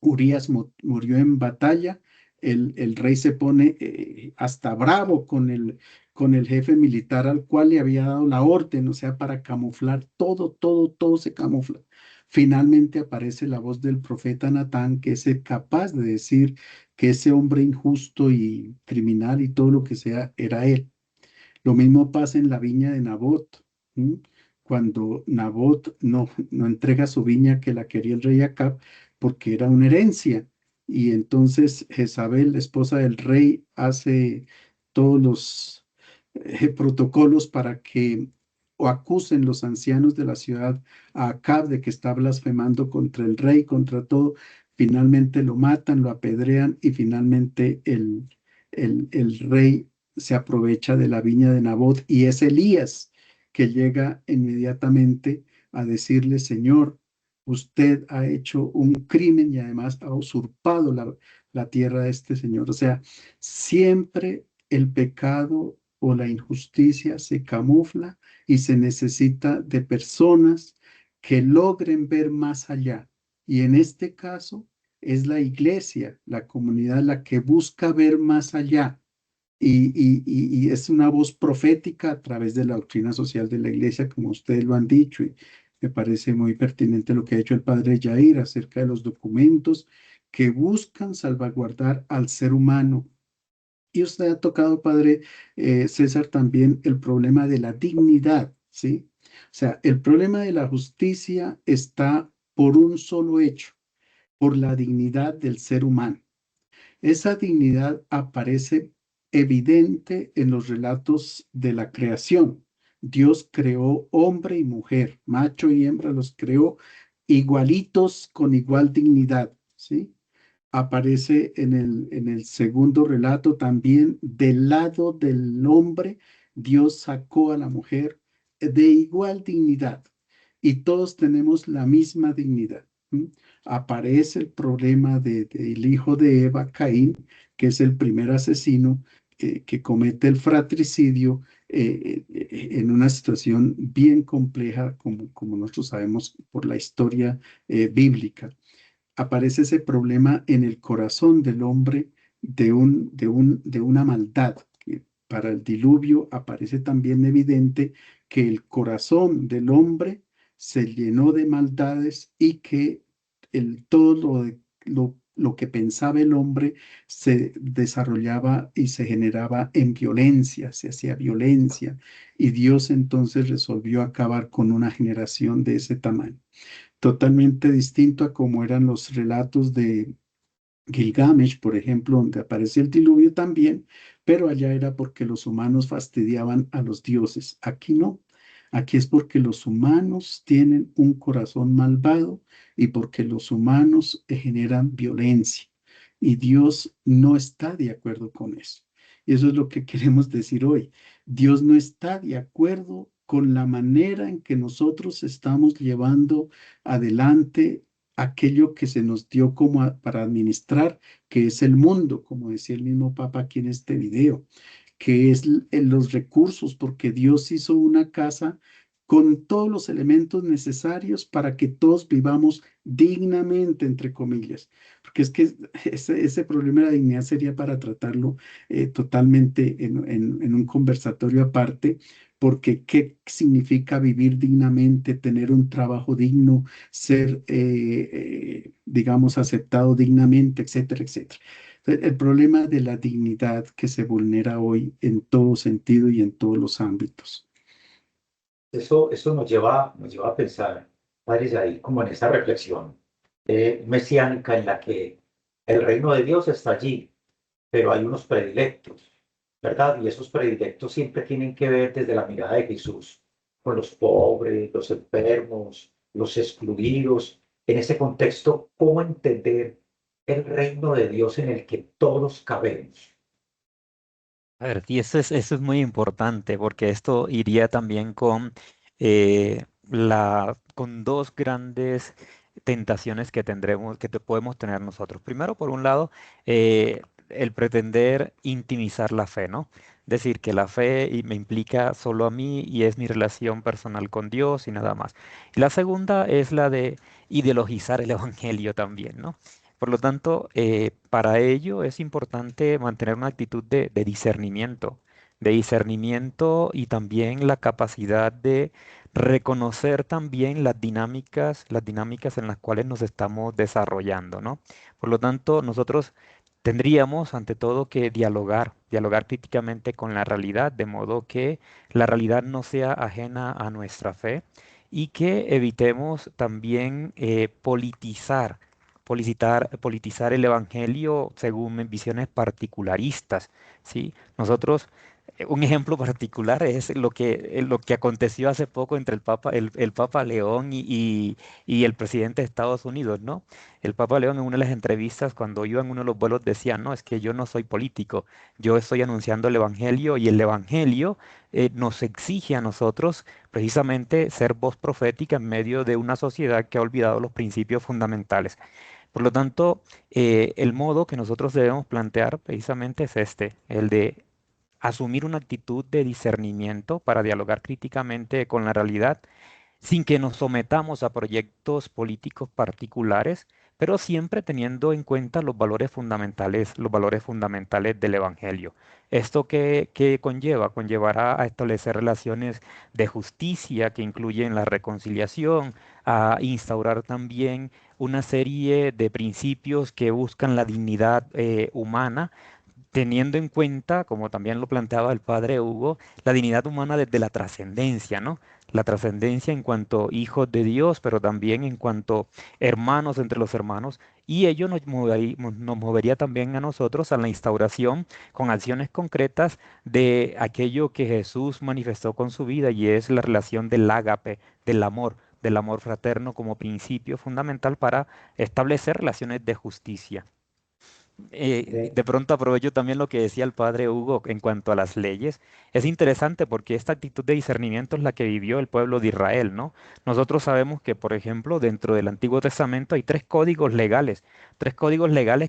Urías murió en batalla, el rey se pone hasta bravo con el jefe militar al cual le había dado la orden, o sea, para camuflar todo, todo, todo se camufla. Finalmente aparece la voz del profeta Natán, que es el capaz de decir que ese hombre injusto y criminal y todo lo que sea era él. Lo mismo pasa en la viña de Nabot, ¿m? Cuando Nabot no entrega su viña que la quería el rey Acab porque era una herencia. Y entonces Jezabel, la esposa del rey, hace todos los protocolos para que o acusen los ancianos de la ciudad a Acab de que está blasfemando contra el rey, contra todo. Finalmente lo matan, lo apedrean y finalmente el rey se aprovecha de la viña de Nabot y es Elías que llega inmediatamente a decirle, Señor, usted ha hecho un crimen y además ha usurpado la tierra de este señor. O sea, siempre el pecado o la injusticia se camufla y se necesita de personas que logren ver más allá. Y en este caso es la iglesia, la comunidad, la que busca ver más allá. Y es una voz profética a través de la doctrina social de la iglesia, como ustedes lo han dicho, y me parece muy pertinente lo que ha hecho el padre Jair acerca de los documentos que buscan salvaguardar al ser humano. Y usted ha tocado, padre César, también el problema de la dignidad, ¿sí? O sea, el problema de la justicia está por un solo hecho, por la dignidad del ser humano. Esa dignidad aparece evidente en los relatos de la creación. Dios creó hombre y mujer, macho y hembra los creó igualitos con igual dignidad, ¿sí? Aparece en el segundo relato también del lado del hombre, Dios sacó a la mujer de igual dignidad y todos tenemos la misma dignidad. ¿M? Aparece el problema del hijo de Eva, Caín, que es el primer asesino que comete el fratricidio en una situación bien compleja, como nosotros sabemos por la historia bíblica. Aparece ese problema en el corazón del hombre de una maldad. Que para el diluvio aparece también evidente que el corazón del hombre se llenó de maldades y que todo lo que pensaba el hombre se desarrollaba y se generaba en violencia, se hacía violencia, y Dios entonces resolvió acabar con una generación de ese tamaño. Totalmente distinto a como eran los relatos de Gilgamesh, por ejemplo, donde aparece el diluvio también, pero allá era porque los humanos fastidiaban a los dioses. Aquí no. Aquí es porque los humanos tienen un corazón malvado y porque los humanos generan violencia. Y Dios no está de acuerdo con eso. Y eso es lo que queremos decir hoy. Dios no está de acuerdo con la manera en que nosotros estamos llevando adelante aquello que se nos dio para administrar, que es el mundo, como decía el mismo Papa aquí en este video, que es en los recursos, porque Dios hizo una casa con todos los elementos necesarios para que todos vivamos dignamente, entre comillas. Porque es que ese problema de la dignidad sería para tratarlo totalmente en un conversatorio aparte, porque ¿qué significa vivir dignamente, tener un trabajo digno, ser, digamos, aceptado dignamente, etcétera, etcétera? El problema de la dignidad que se vulnera hoy en todo sentido y en todos los ámbitos. Eso nos lleva a pensar, padres, ahí como en esta reflexión mesiánica en la que el reino de Dios está allí, pero hay unos predilectos, ¿verdad? Y esos predilectos siempre tienen que ver desde la mirada de Jesús, con los pobres, los enfermos, los excluidos. En ese contexto, ¿cómo entender el reino de Dios en el que todos cabemos? A ver, y eso es muy importante porque esto iría también con, con dos grandes tentaciones que tendremos, podemos tener nosotros. Primero, por un lado, el pretender intimizar la fe, ¿no? Decir que la fe me implica solo a mí y es mi relación personal con Dios y nada más. Y la segunda es la de ideologizar el evangelio también, ¿no? Por lo tanto, para ello es importante mantener una actitud de discernimiento y también la capacidad de reconocer también las dinámicas en las cuales nos estamos desarrollando, ¿no? Por lo tanto, nosotros tendríamos ante todo que dialogar críticamente con la realidad, de modo que la realidad no sea ajena a nuestra fe y que evitemos también politizar el evangelio según visiones particularistas, ¿sí? Nosotros Un ejemplo particular es lo que aconteció hace poco entre el Papa León y el presidente de Estados Unidos, ¿no? El Papa León en una de las entrevistas, cuando iba en uno de los vuelos, decía, no, es que yo no soy político, yo estoy anunciando el Evangelio y el Evangelio nos exige a nosotros precisamente ser voz profética en medio de una sociedad que ha olvidado los principios fundamentales. Por lo tanto, el modo que nosotros debemos plantear precisamente es este, el de asumir una actitud de discernimiento para dialogar críticamente con la realidad sin que nos sometamos a proyectos políticos particulares, pero siempre teniendo en cuenta los valores fundamentales del Evangelio. ¿Esto qué conlleva? Conllevará a establecer relaciones de justicia que incluyen la reconciliación, a instaurar también una serie de principios que buscan la dignidad humana, teniendo en cuenta, como también lo planteaba el padre Hugo, la dignidad humana desde la trascendencia, ¿no? La trascendencia en cuanto hijos de Dios, pero también en cuanto hermanos entre los hermanos, y ello nos movería también a nosotros a la instauración con acciones concretas de aquello que Jesús manifestó con su vida, y es la relación del ágape, del amor fraterno como principio fundamental para establecer relaciones de justicia. De, De pronto aprovecho también lo que decía el padre Hugo en cuanto a las leyes. Es interesante porque esta actitud de discernimiento es la que vivió el pueblo de Israel, ¿no? Nosotros sabemos que, por ejemplo, dentro del Antiguo Testamento hay tres códigos legales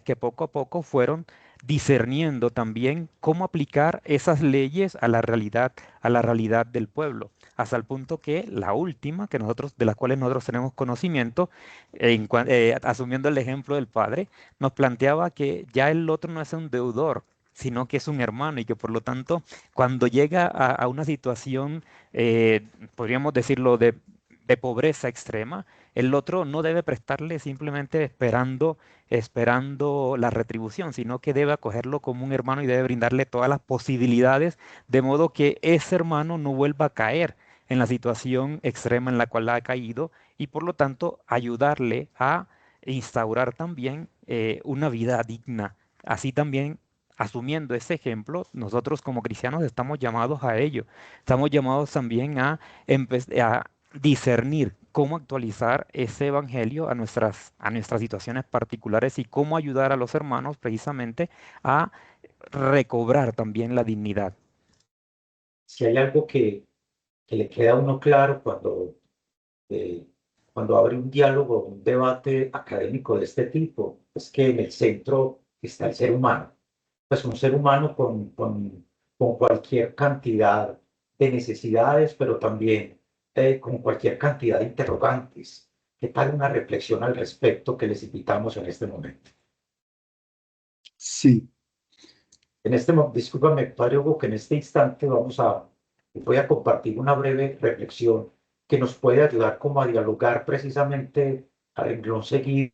que poco a poco fueron discerniendo también cómo aplicar esas leyes a la realidad del pueblo, hasta el punto que la última, de las cuales nosotros tenemos conocimiento, asumiendo el ejemplo del padre, nos planteaba que ya el otro no es un deudor, sino que es un hermano y que por lo tanto, cuando llega a una situación, podríamos decirlo, de pobreza extrema, el otro no debe prestarle simplemente esperando la retribución, sino que debe acogerlo como un hermano y debe brindarle todas las posibilidades, de modo que ese hermano no vuelva a caer en la situación extrema en la cual ha caído y por lo tanto ayudarle a instaurar también una vida digna. Así también, asumiendo ese ejemplo, nosotros como cristianos estamos llamados a ello. Estamos llamados también a discernir cómo actualizar ese evangelio a nuestras situaciones particulares y cómo ayudar a los hermanos precisamente a recobrar también la dignidad. si hay algo que le queda a uno claro eh, cuando abre un diálogo, un debate académico de este tipo, es que en el centro está el ser humano. Pues un ser humano con cualquier cantidad de necesidades, pero también con cualquier cantidad de interrogantes. ¿Qué tal una reflexión al respecto que les invitamos en este momento? Sí, Discúlpame, padre Hugo, que en este instante voy a compartir una breve reflexión que nos puede ayudar como a dialogar precisamente a renglón seguido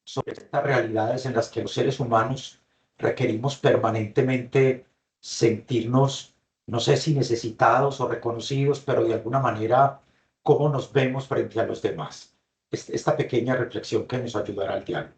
sobre estas realidades en las que los seres humanos requerimos permanentemente sentirnos, no sé si necesitados o reconocidos, pero de alguna manera, cómo nos vemos frente a los demás. Esta pequeña reflexión que nos ayudará al diálogo.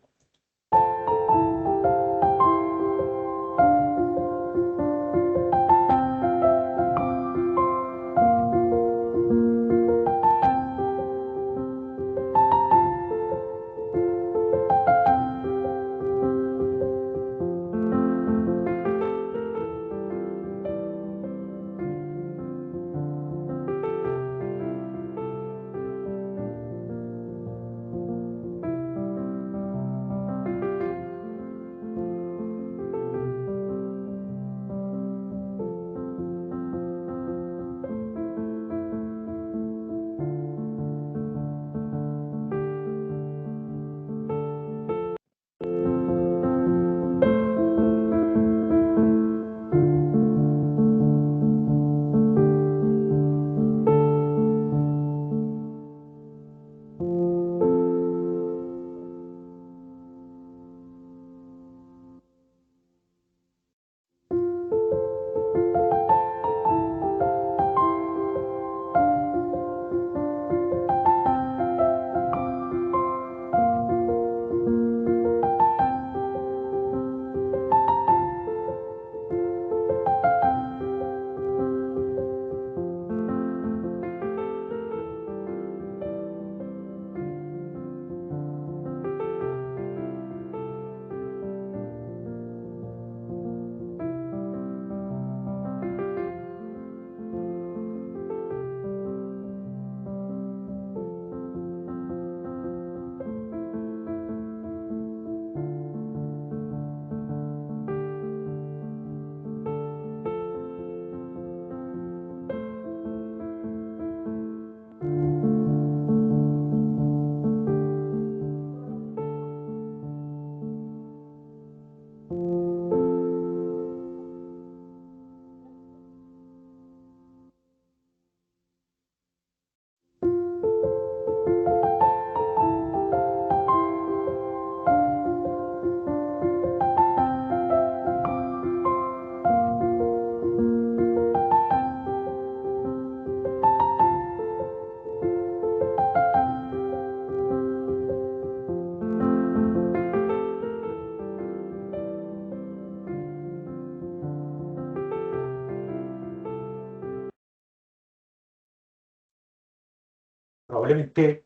probablemente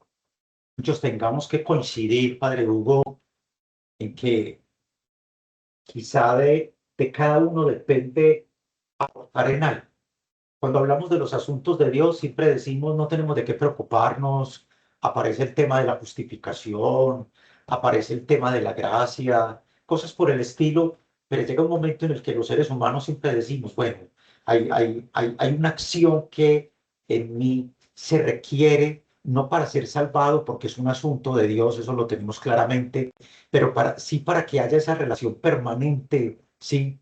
muchos tengamos que coincidir, Padre Hugo, en que quizá de cada uno depende aportar en algo. Cuando hablamos de los asuntos de Dios, siempre decimos no tenemos de qué preocuparnos. Aparece el tema de la justificación, aparece el tema de la gracia, cosas por el estilo, pero llega un momento en el que los seres humanos siempre decimos, bueno, hay una acción que en mí se requiere, no para ser salvado, porque es un asunto de Dios, eso lo tenemos claramente, pero sí para que haya esa relación permanente, sí.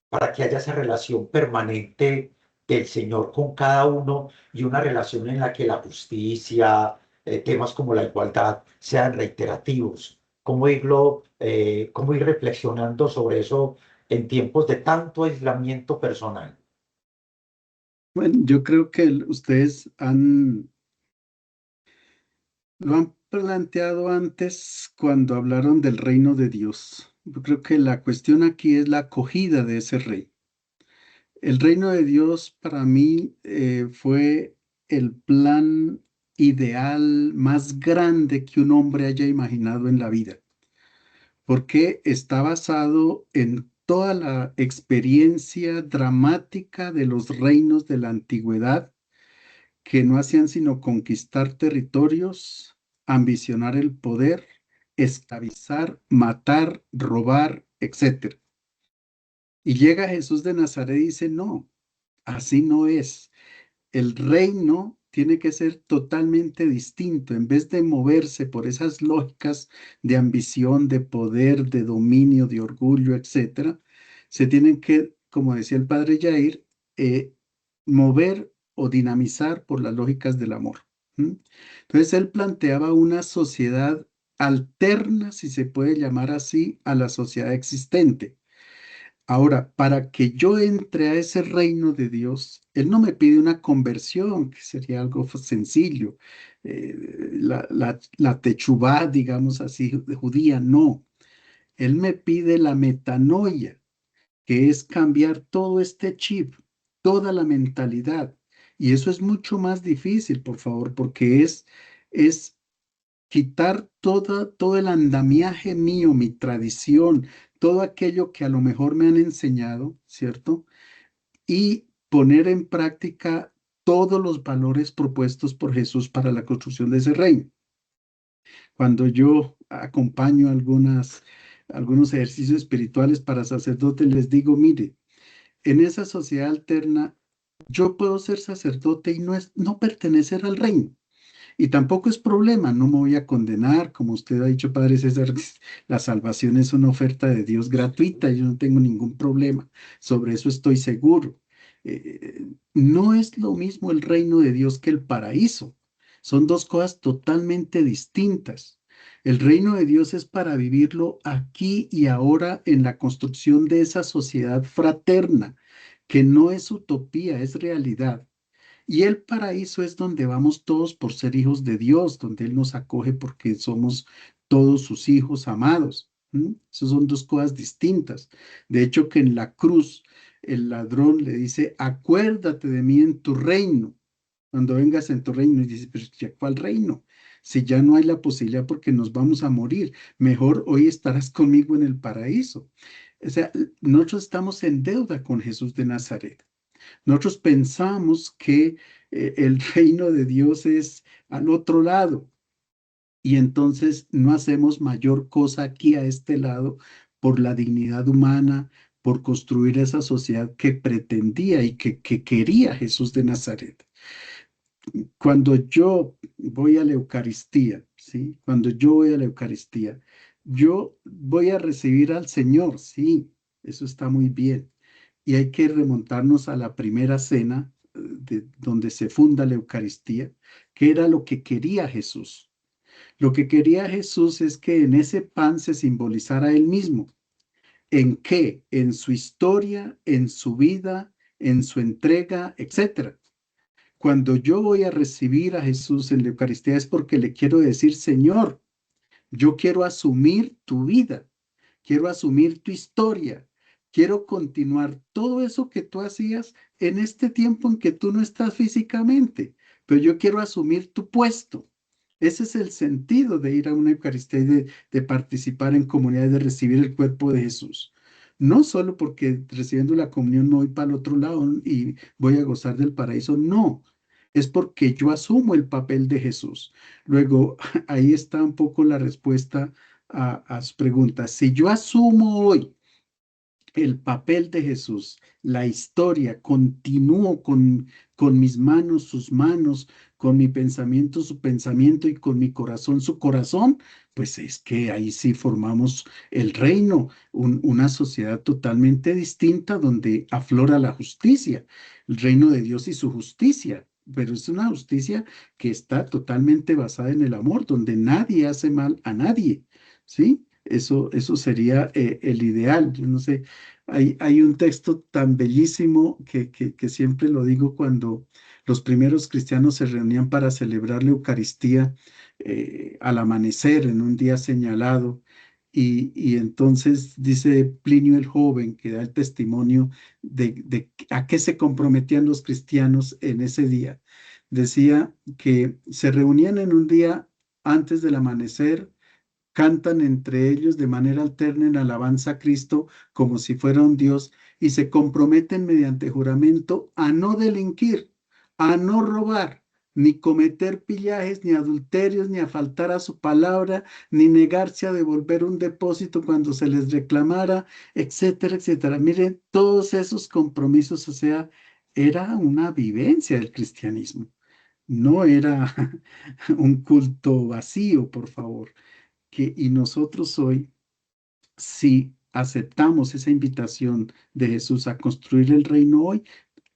Para que haya esa relación permanente del Señor con cada uno y una relación en la que la justicia, temas como la igualdad sean reiterativos. Cómo ir reflexionando sobre eso en tiempos de tanto aislamiento personal? Bueno, yo creo que ustedes lo han planteado antes cuando hablaron del reino de Dios. Yo creo que la cuestión aquí es la acogida de ese rey. El reino de Dios para mí fue el plan ideal más grande que un hombre haya imaginado en la vida, porque está basado en toda la experiencia dramática de los reinos de la antigüedad que no hacían sino conquistar territorios, ambicionar el poder, esclavizar, matar, robar, etc. Y llega Jesús de Nazaret y dice, no, así no es. El reino tiene que ser totalmente distinto. En vez de moverse por esas lógicas de ambición, de poder, de dominio, de orgullo, etc., se tienen que, como decía el padre Jair, mover o dinamizar por las lógicas del amor. Entonces él planteaba una sociedad alterna, si se puede llamar así, a la sociedad existente. Ahora, para que yo entre a ese reino de Dios, Él no me pide una conversión, que sería algo sencillo, la techubá, digamos así, judía, no. Él me pide la metanoia, que es cambiar todo este chip, toda la mentalidad. Y eso es mucho más difícil, por favor, porque es quitar todo el andamiaje mío, mi tradición, todo aquello que a lo mejor me han enseñado, ¿cierto? Y poner en práctica todos los valores propuestos por Jesús para la construcción de ese reino. Cuando yo acompaño algunos ejercicios espirituales para sacerdotes, les digo, mire, en esa sociedad alterna, yo puedo ser sacerdote y no pertenecer al reino. Y tampoco es problema, no me voy a condenar, como usted ha dicho, Padre César, la salvación es una oferta de Dios gratuita, yo no tengo ningún problema, sobre eso estoy seguro. No es lo mismo el reino de Dios que el paraíso, son dos cosas totalmente distintas. El reino de Dios es para vivirlo aquí y ahora en la construcción de esa sociedad fraterna, que no es utopía, es realidad. Y el paraíso es donde vamos todos por ser hijos de Dios, donde Él nos acoge porque somos todos sus hijos amados. Esas son dos cosas distintas. De hecho, que en la cruz el ladrón le dice, acuérdate de mí en tu reino. Cuando vengas en tu reino, y dice, pero ¿ya cuál reino? Si ya no hay la posibilidad porque nos vamos a morir, mejor hoy estarás conmigo en el paraíso. O sea, nosotros estamos en deuda con Jesús de Nazaret. Nosotros pensamos que el reino de Dios es al otro lado y entonces no hacemos mayor cosa aquí a este lado por la dignidad humana, por construir esa sociedad que pretendía y que quería Jesús de Nazaret. Cuando yo voy a la Eucaristía, ¿sí? Cuando yo voy a la Eucaristía, yo voy a recibir al Señor, sí, eso está muy bien. Y hay que remontarnos a la primera cena donde se funda la Eucaristía, que era lo que quería Jesús. Lo que quería Jesús es que en ese pan se simbolizara él mismo. ¿En qué? En su historia, en su vida, en su entrega, etcétera. Cuando yo voy a recibir a Jesús en la Eucaristía es porque le quiero decir, Señor, yo quiero asumir tu vida, quiero asumir tu historia, quiero continuar todo eso que tú hacías en este tiempo en que tú no estás físicamente, pero yo quiero asumir tu puesto. Ese es el sentido de ir a una Eucaristía y de participar en comunidad, de recibir el cuerpo de Jesús. No solo porque recibiendo la comunión me voy para el otro lado y voy a gozar del paraíso, no. Es porque yo asumo el papel de Jesús. Luego, ahí está un poco la respuesta a su pregunta. Si yo asumo hoy el papel de Jesús, la historia, continúo con mis manos, sus manos, con mi pensamiento, su pensamiento y con mi corazón, su corazón, pues es que ahí sí formamos el reino, una sociedad totalmente distinta donde aflora la justicia, el reino de Dios y su justicia. Pero es una justicia que está totalmente basada en el amor, donde nadie hace mal a nadie, ¿sí? Eso sería el ideal. Yo no sé, hay un texto tan bellísimo que siempre lo digo cuando los primeros cristianos se reunían para celebrar la Eucaristía al amanecer en un día señalado. Y entonces dice Plinio el Joven, que da el testimonio de a qué se comprometían los cristianos en ese día. Decía que se reunían en un día antes del amanecer, cantan entre ellos de manera alterna en alabanza a Cristo como si fuera un Dios y se comprometen mediante juramento a no delinquir, a no robar, ni cometer pillajes, ni adulterios, ni a faltar a su palabra, ni negarse a devolver un depósito cuando se les reclamara, etcétera, etcétera. Miren, todos esos compromisos, o sea, era una vivencia del cristianismo. No era un culto vacío, por favor. Y nosotros hoy, si aceptamos esa invitación de Jesús a construir el reino hoy,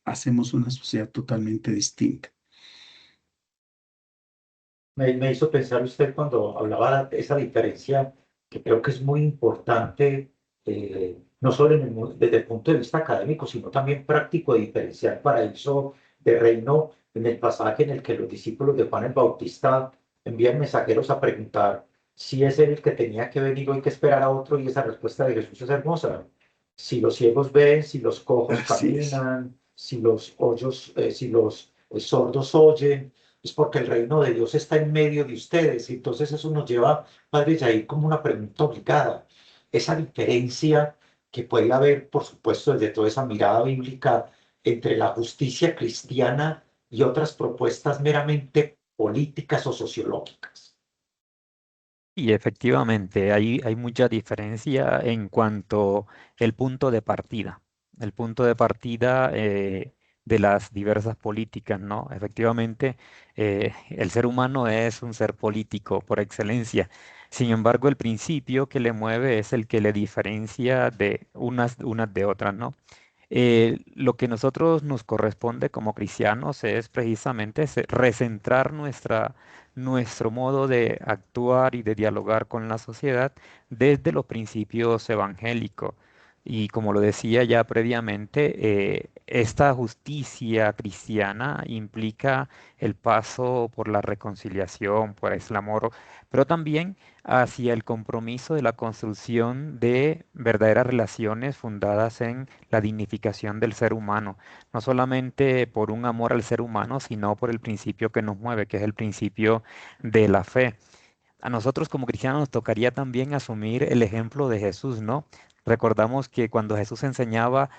hacemos una sociedad totalmente distinta. Me hizo pensar usted cuando hablaba de esa diferencia, que creo que es muy importante, no solo desde el punto de vista académico, sino también práctico, de diferenciar paraíso de reino en el pasaje en el que los discípulos de Juan el Bautista envían mensajeros a preguntar si es él el que tenía que venir o hay que esperar a otro, y esa respuesta de Jesús es hermosa. Si los ciegos ven, si los cojos Así es. caminan, si los hoyos, si los sordos oyen, es porque el reino de Dios está en medio de ustedes. Y entonces eso nos lleva, Padre Yair, como una pregunta obligada. Esa diferencia que puede haber, por supuesto, desde toda esa mirada bíblica entre la justicia cristiana y otras propuestas meramente políticas o sociológicas. Y efectivamente, hay mucha diferencia en cuanto el punto de partida. El punto de partida de las diversas políticas, ¿no? Efectivamente, el ser humano es un ser político por excelencia. Sin embargo, el principio que le mueve es el que le diferencia de unas de otras, ¿no? Lo que nosotros nos corresponde como cristianos es precisamente recentrar nuestro modo de actuar y de dialogar con la sociedad desde los principios evangélicos. Y como lo decía ya previamente, esta justicia cristiana implica el paso por la reconciliación, por el amor, pero también hacia el compromiso de la construcción de verdaderas relaciones fundadas en la dignificación del ser humano, no solamente por un amor al ser humano, sino por el principio que nos mueve, que es el principio de la fe. A nosotros como cristianos nos tocaría también asumir el ejemplo de Jesús, ¿no? Recordamos que cuando Jesús enseñaba,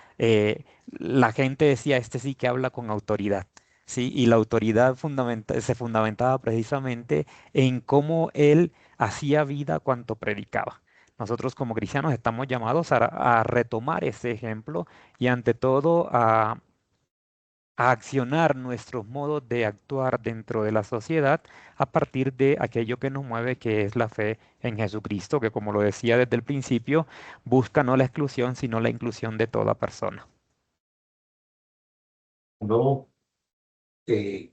la gente decía, este sí que habla con autoridad. Sí, y la autoridad se fundamentaba precisamente en cómo él hacía vida cuanto predicaba. Nosotros como cristianos estamos llamados a retomar ese ejemplo y ante todo a accionar nuestros modos de actuar dentro de la sociedad a partir de aquello que nos mueve, que es la fe en Jesucristo, que como lo decía desde el principio, busca no la exclusión, sino la inclusión de toda persona. Uno, eh,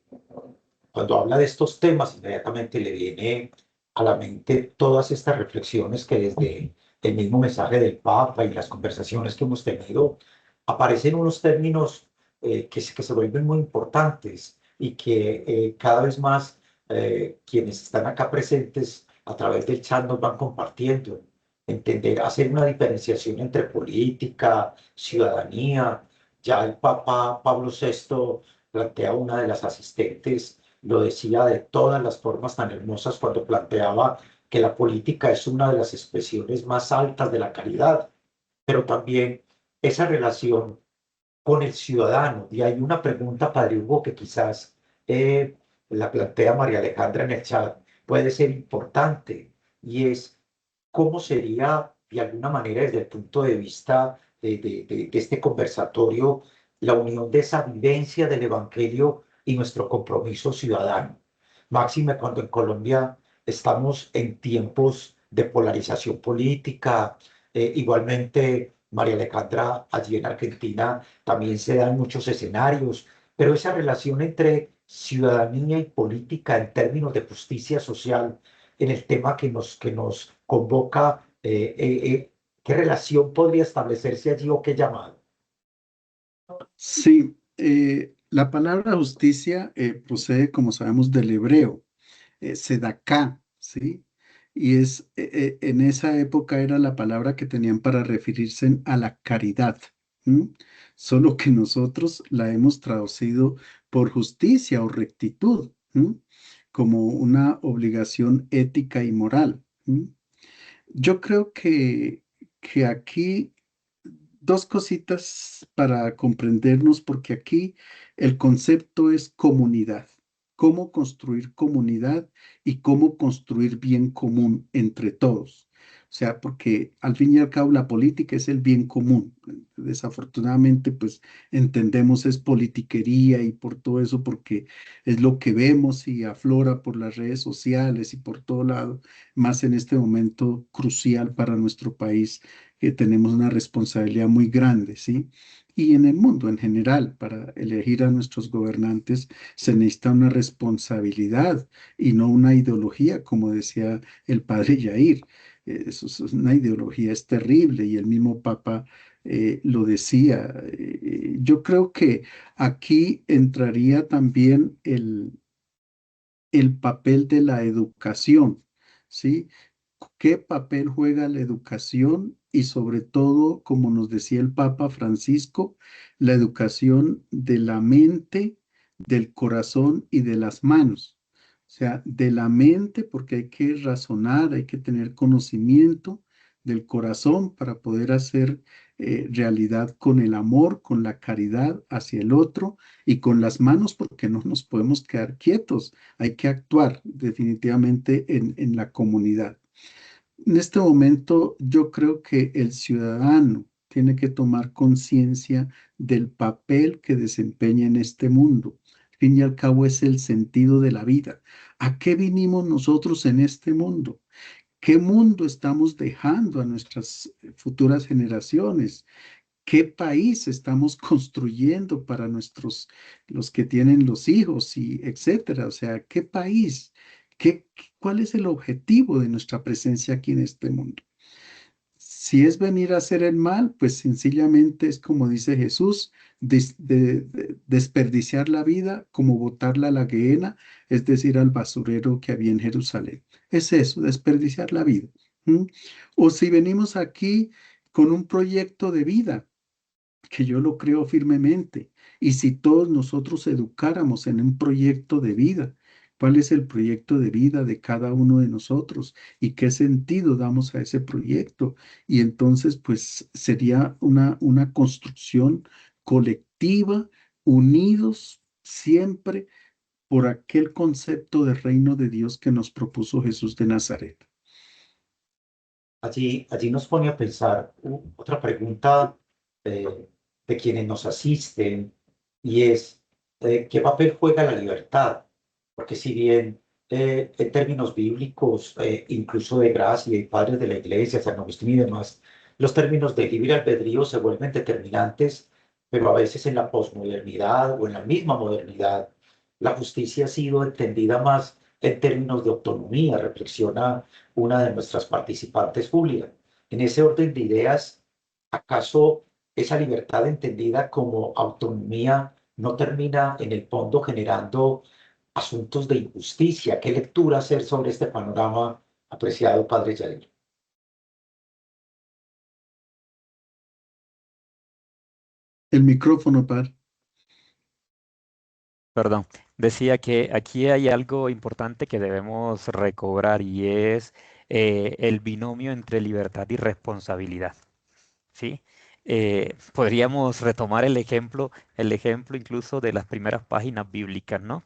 cuando habla de estos temas, inmediatamente le viene a la mente todas estas reflexiones que desde el mismo mensaje del Papa y las conversaciones que hemos tenido, aparecen unos términos que se vuelven muy importantes y que cada vez más quienes están acá presentes a través del chat nos van compartiendo. Entender, hacer una diferenciación entre política, ciudadanía. Ya el Papa Pablo VI plantea una de las asistentes lo decía de todas las formas tan hermosas cuando planteaba que la política es una de las expresiones más altas de la caridad, pero también esa relación con el ciudadano. Y hay una pregunta, Padre Hugo, que quizás la plantea María Alejandra en el chat, puede ser importante, y es cómo sería, de alguna manera, desde el punto de vista de este conversatorio, la unión de esa vivencia del Evangelio y nuestro compromiso ciudadano. Máxime cuando en Colombia estamos en tiempos de polarización política, igualmente María Alejandra, allí en Argentina también se dan muchos escenarios, pero esa relación entre ciudadanía y política en términos de justicia social, en el tema que nos convoca, ¿qué relación podría establecerse allí o qué llamado? Sí, la palabra justicia procede, como sabemos, del hebreo, sedaká, ¿sí? Y en esa época era la palabra que tenían para referirse a la caridad. ¿M? Solo que nosotros la hemos traducido por justicia o rectitud, ¿m? Como una obligación ética y moral. ¿M? Yo creo que aquí dos cositas para comprendernos, porque aquí el concepto es comunidad, cómo construir comunidad y cómo construir bien común entre todos. O sea, porque al fin y al cabo la política es el bien común. Desafortunadamente, pues entendemos es politiquería y por todo eso, porque es lo que vemos y aflora por las redes sociales y por todo lado, más en este momento crucial para nuestro país, que tenemos una responsabilidad muy grande, ¿sí? Y en el mundo en general, para elegir a nuestros gobernantes se necesita una responsabilidad y no una ideología, como decía el padre Yair. Eso es una ideología, es terrible, y el mismo Papa lo decía. Yo creo que aquí entraría también el papel de la educación, ¿sí? ¿Qué papel juega la educación? Y sobre todo, como nos decía el Papa Francisco, la educación de la mente, del corazón y de las manos. O sea, de la mente, porque hay que razonar, hay que tener conocimiento; del corazón para poder hacer realidad con el amor, con la caridad hacia el otro; y con las manos, porque no nos podemos quedar quietos, hay que actuar definitivamente en la comunidad. En este momento, yo creo que el ciudadano tiene que tomar conciencia del papel que desempeña en este mundo. Al fin y al cabo es el sentido de la vida. ¿A qué vinimos nosotros en este mundo? ¿Qué mundo estamos dejando a nuestras futuras generaciones? ¿Qué país estamos construyendo para los que tienen los hijos y etcétera? O sea, ¿qué país? ¿Cuál es el objetivo de nuestra presencia aquí en este mundo? Si es venir a hacer el mal, pues sencillamente es como dice Jesús, desperdiciar la vida como botarla a la gehenna, es decir, al basurero que había en Jerusalén. Es eso, desperdiciar la vida. ¿M? O si venimos aquí con un proyecto de vida, que yo lo creo firmemente. Y si todos nosotros educáramos en un proyecto de vida, ¿cuál es el proyecto de vida de cada uno de nosotros? ¿Y qué sentido damos a ese proyecto? Y entonces, pues sería una construcción colectiva, unidos siempre por aquel concepto de reino de Dios que nos propuso Jesús de Nazaret. Allí nos pone a pensar otra pregunta eh, de quienes nos asisten, y es, ¿qué papel juega la libertad? Porque si bien en términos bíblicos, incluso de gracia y padres de la iglesia, San Agustín y demás, los términos de libre albedrío se vuelven determinantes, pero a veces en la posmodernidad o en la misma modernidad, la justicia ha sido entendida más en términos de autonomía. Reflexiona una de nuestras participantes, Julia. En ese orden de ideas, ¿acaso esa libertad entendida como autonomía no termina en el fondo generando asuntos de injusticia? ¿Qué lectura hacer sobre este panorama, apreciado padre Yair? El micrófono, par. Perdón. decía que aquí hay algo importante que debemos recobrar y es el binomio entre libertad y responsabilidad. ¿Sí? Podríamos retomar el ejemplo incluso de las primeras páginas bíblicas, ¿no?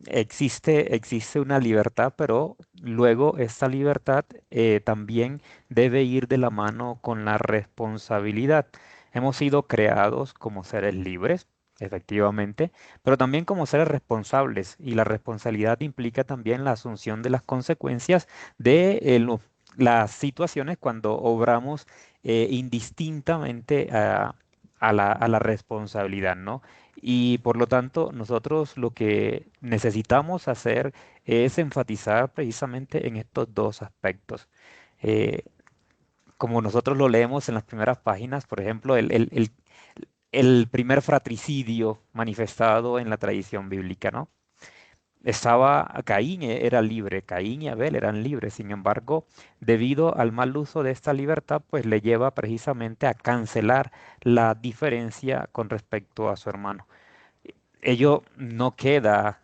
Existe una libertad, pero luego esta libertad también debe ir de la mano con la responsabilidad. Hemos sido creados como seres libres, efectivamente, pero también como seres responsables, y la responsabilidad implica también la asunción de las consecuencias de las situaciones cuando obramos indistintamente a la responsabilidad, ¿no? Y por lo tanto, nosotros lo que necesitamos hacer es enfatizar precisamente en estos dos aspectos. Eh, Como nosotros lo leemos en las primeras páginas, por ejemplo, el primer fratricidio manifestado en la tradición bíblica, ¿no? Caín era libre, Caín y Abel eran libres, sin embargo, debido al mal uso de esta libertad, pues le lleva precisamente a cancelar la diferencia con respecto a su hermano. Ello no queda,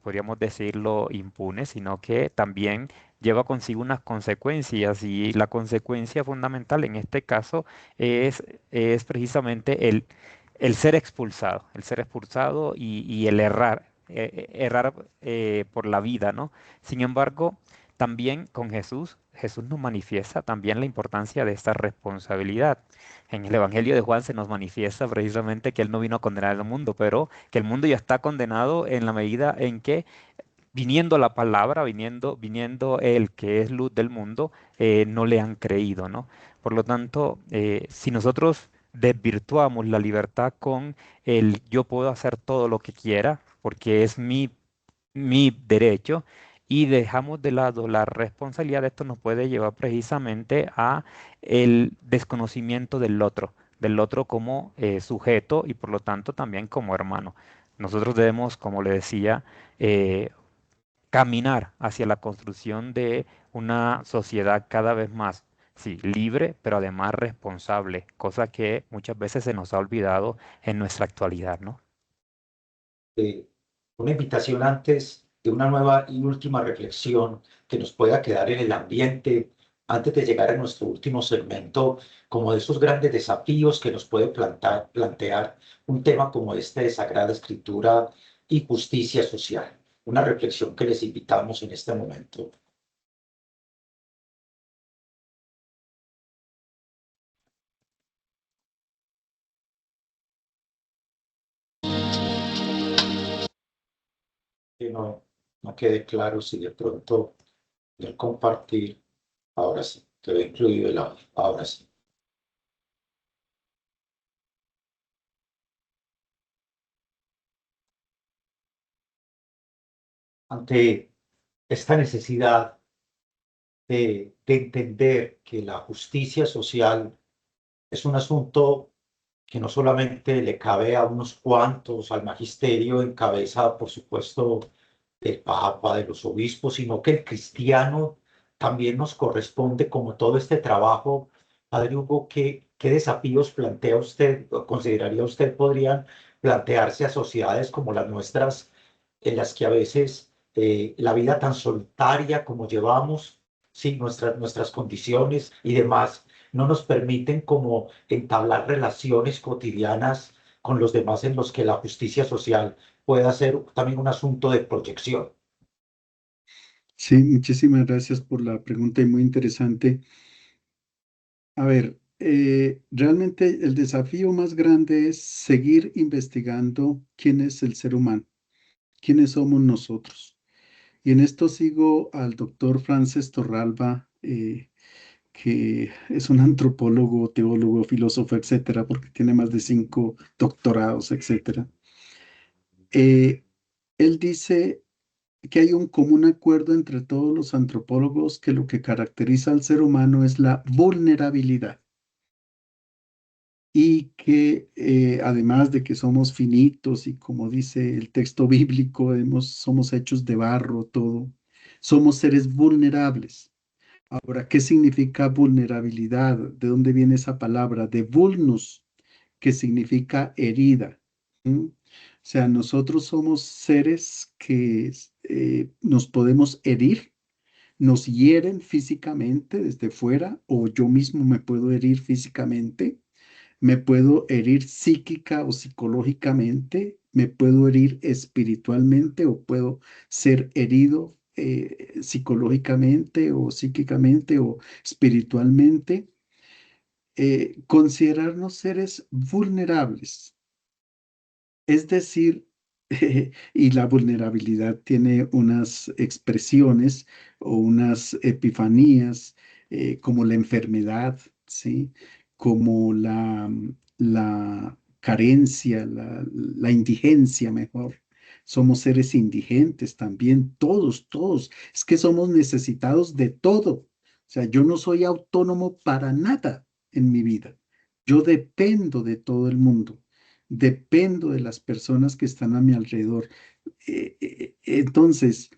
podríamos decirlo, impune, sino que también lleva consigo unas consecuencias, y la consecuencia fundamental en este caso es precisamente el ser expulsado y el errar por la vida, ¿no? Sin embargo, también con Jesús nos manifiesta también la importancia de esta responsabilidad. En el Evangelio de Juan se nos manifiesta precisamente que Él no vino a condenar al mundo, pero que el mundo ya está condenado en la medida en que, viniendo la palabra, viniendo Él, que es luz del mundo, no le han creído, ¿no? Por lo tanto, si nosotros desvirtuamos la libertad con el yo puedo hacer todo lo que quiera, porque es mi derecho, y dejamos de lado la responsabilidad, esto nos puede llevar precisamente a el desconocimiento del otro como sujeto y por lo tanto también como hermano. Nosotros debemos, como le decía, eh, caminar hacia la construcción de una sociedad cada vez más, sí, libre, pero además responsable, cosa que muchas veces se nos ha olvidado en nuestra actualidad, ¿no? eh, una invitación antes de una nueva y última reflexión que nos pueda quedar en el ambiente antes de llegar a nuestro último segmento, como de esos grandes desafíos que nos puede plantear un tema como este de Sagrada Escritura y justicia social. Una reflexión que les invitamos en este momento. Que no quede claro si de pronto el compartir, ahora sí, quedó incluido el audio, ahora sí. Ante esta necesidad de entender que la justicia social es un asunto que no solamente le cabe a unos cuantos, al magisterio en cabeza, por supuesto, del Papa, de los obispos, sino que el cristiano también nos corresponde, como todo este trabajo. Padre Hugo, ¿qué desafíos plantea usted, o consideraría usted podrían plantearse a sociedades como las nuestras, en las que a veces la vida tan solitaria como llevamos, sí, nuestras condiciones y demás, no nos permiten como entablar relaciones cotidianas con los demás en los que la justicia social pueda ser también un asunto de proyección? Sí, muchísimas gracias por la pregunta y muy interesante. A ver, realmente el desafío más grande es seguir investigando quién es el ser humano, quiénes somos nosotros. Y en esto sigo al doctor Frances Torralba, que es un antropólogo, teólogo, filósofo, etcétera, porque tiene más de 5 doctorados, etcétera. Eh, Él dice que hay un común acuerdo entre todos los antropólogos que lo que caracteriza al ser humano es la vulnerabilidad y que además de que somos finitos y como dice el texto bíblico, somos hechos de barro, todo, somos seres vulnerables. Ahora, ¿qué significa vulnerabilidad? ¿De dónde viene esa palabra? De vulnus, que significa herida. ¿Mm? sea, nosotros somos seres que nos podemos herir, nos hieren físicamente desde fuera, o yo mismo me puedo herir físicamente, me puedo herir psíquica o psicológicamente, me puedo herir espiritualmente o puedo ser herido psicológicamente o psíquicamente o espiritualmente. Considerarnos seres vulnerables, es decir, y la vulnerabilidad tiene unas expresiones o unas epifanías, como la enfermedad, ¿sí? Como la carencia, la indigencia, mejor. Somos seres indigentes también, todos, todos. Es que somos necesitados de todo. O sea, yo no soy autónomo para nada en mi vida. Yo dependo de todo el mundo. Dependo de las personas que están a mi alrededor. Entonces,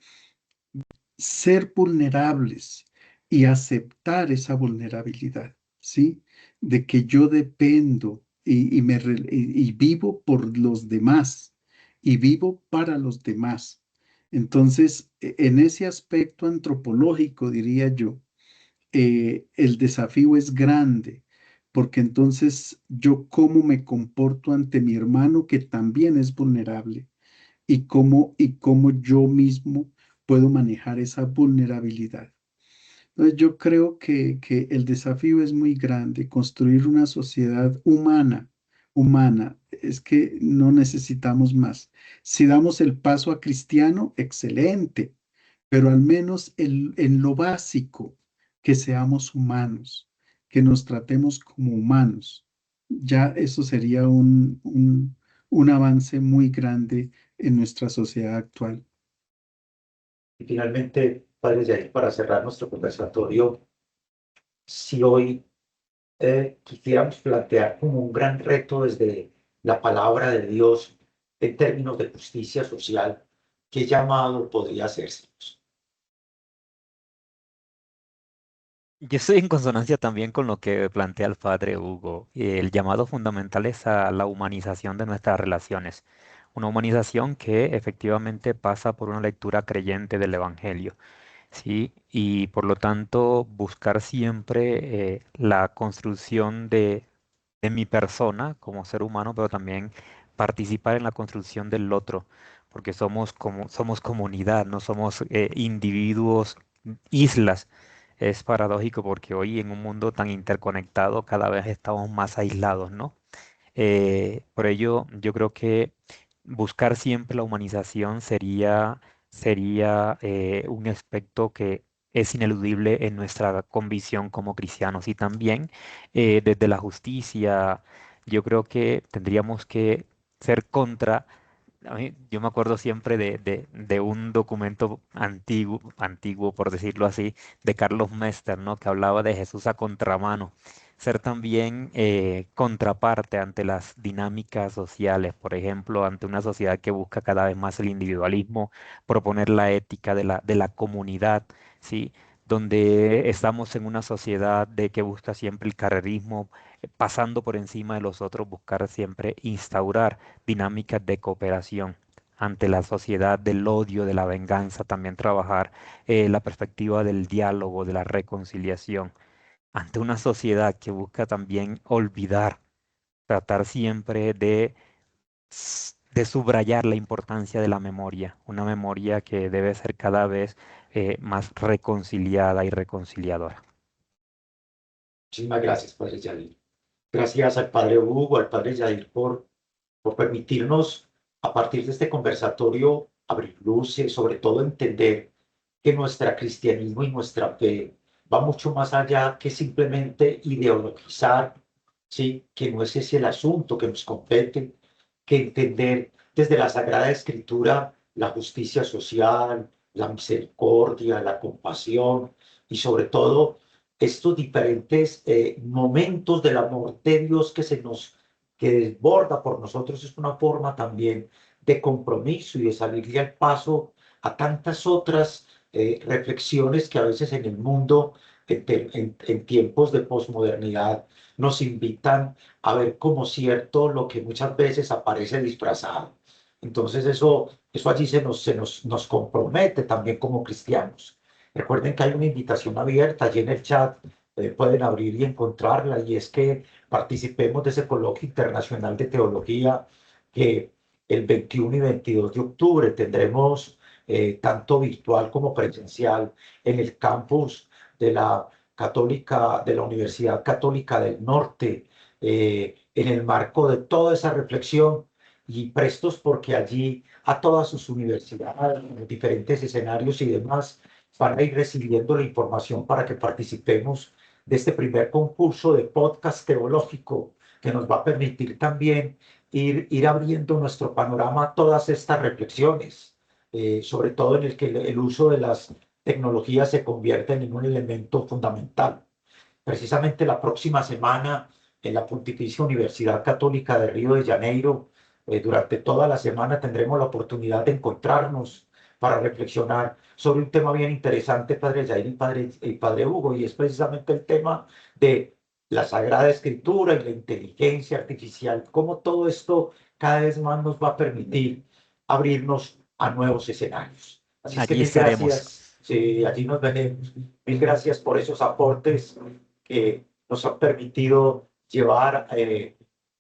ser vulnerables y aceptar esa vulnerabilidad, ¿sí? De que yo dependo y vivo por los demás y vivo para los demás. Entonces, en ese aspecto antropológico, diría yo, el desafío es grande, porque entonces yo cómo me comporto ante mi hermano que también es vulnerable y cómo yo mismo puedo manejar esa vulnerabilidad. Entonces yo creo que el desafío es muy grande, construir una sociedad humana, humana. Es que no necesitamos más. Si damos el paso a cristiano, excelente, pero al menos en lo básico, que seamos humanos, que nos tratemos como humanos. Ya eso sería un avance muy grande en nuestra sociedad actual. Y finalmente, Padre Yair, para cerrar nuestro conversatorio, si hoy quisiéramos plantear como un gran reto desde la palabra de Dios en términos de justicia social, ¿qué llamado podría hacerse? Yo estoy en consonancia también con lo que plantea el padre Hugo. El llamado fundamental es a la humanización de nuestras relaciones. Una humanización que efectivamente pasa por una lectura creyente del Evangelio. ¿Sí? Y por lo tanto buscar siempre la construcción de mi persona como ser humano, pero también participar en la construcción del otro, porque somos comunidad, no somos individuos, islas. Es paradójico porque hoy en un mundo tan interconectado cada vez estamos más aislados, ¿no? Por ello, yo creo que buscar siempre la humanización sería un aspecto que es ineludible en nuestra convicción como cristianos. Y también desde la justicia, yo creo que tendríamos que ser contra. Yo me acuerdo siempre de un documento antiguo, por decirlo así, de Carlos Mester, ¿no? Que hablaba de Jesús a contramano. Ser también contraparte ante las dinámicas sociales, por ejemplo, ante una sociedad que busca cada vez más el individualismo, proponer la ética de la comunidad, ¿sí? Donde estamos en una sociedad de que busca siempre el carrerismo, pasando por encima de los otros, buscar siempre instaurar dinámicas de cooperación ante la sociedad del odio, de la venganza, también trabajar la perspectiva del diálogo, de la reconciliación, ante una sociedad que busca también olvidar, tratar siempre de subrayar la importancia de la memoria, una memoria que debe ser cada vez más reconciliada y reconciliadora. Muchísimas gracias, Padre Yair. Gracias al Padre Hugo, al Padre Yair por permitirnos, a partir de este conversatorio, abrir luces, sobre todo entender que nuestro cristianismo y nuestra fe va mucho más allá que simplemente ideologizar, ¿sí? Que no es ese el asunto que nos compete, que entender desde la Sagrada Escritura la justicia social, la misericordia, la compasión y sobre todo estos diferentes momentos del amor de Dios que desborda por nosotros es una forma también de compromiso y de salirle al paso a tantas otras reflexiones que a veces en el mundo, en tiempos de posmodernidad, nos invitan a ver como cierto lo que muchas veces aparece disfrazado. Entonces eso allí nos compromete también como cristianos. Recuerden que hay una invitación abierta allí en el chat, pueden abrir y encontrarla, y es que participemos de ese coloquio internacional de teología que el 21 y 22 de octubre tendremos tanto virtual como presencial en el campus de la Católica, de la Universidad Católica del Norte, en el marco de toda esa reflexión, y prestos porque allí a todas sus universidades, en los diferentes escenarios y demás, van a ir recibiendo la información para que participemos de este primer concurso de podcast teológico que nos va a permitir también ir abriendo nuestro panorama a todas estas reflexiones, sobre todo en el que el uso de las tecnologías se convierte en un elemento fundamental. Precisamente la próxima semana, en la Pontificia Universidad Católica de Río de Janeiro, durante toda la semana tendremos la oportunidad de encontrarnos para reflexionar sobre un tema bien interesante, Padre Jair y Padre Hugo, y es precisamente el tema de la Sagrada Escritura y la inteligencia artificial, cómo todo esto cada vez más nos va a permitir abrirnos a nuevos escenarios. Así es que Allí mil estaremos. gracias, sí, allí nos veremos. Mil gracias por esos aportes que nos han permitido llevar,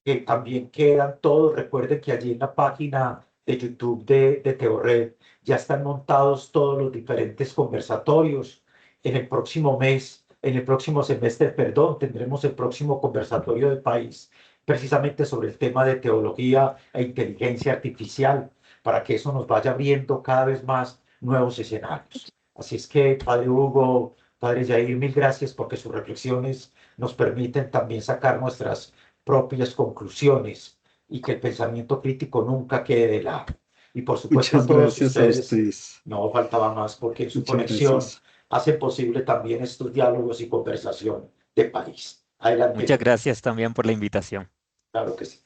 que también quedan todos. Recuerden que allí en la página de YouTube de Teored ya están montados todos los diferentes conversatorios. En el próximo mes, en el próximo semestre, perdón, tendremos el próximo conversatorio del país, precisamente sobre el tema de teología e inteligencia artificial, para que eso nos vaya abriendo cada vez más nuevos escenarios. Así es que, Padre Hugo, Padre Jair, mil gracias porque sus reflexiones nos permiten también sacar nuestras propias conclusiones y que el pensamiento crítico nunca quede de lado. Y por supuesto a Muchas todos gracias a ustedes, ustedes. no faltaba más porque su Muchas conexión gracias. hace posible también estos diálogos y conversación de país. Adelante, Muchas Nico. gracias también por la invitación. Claro que sí.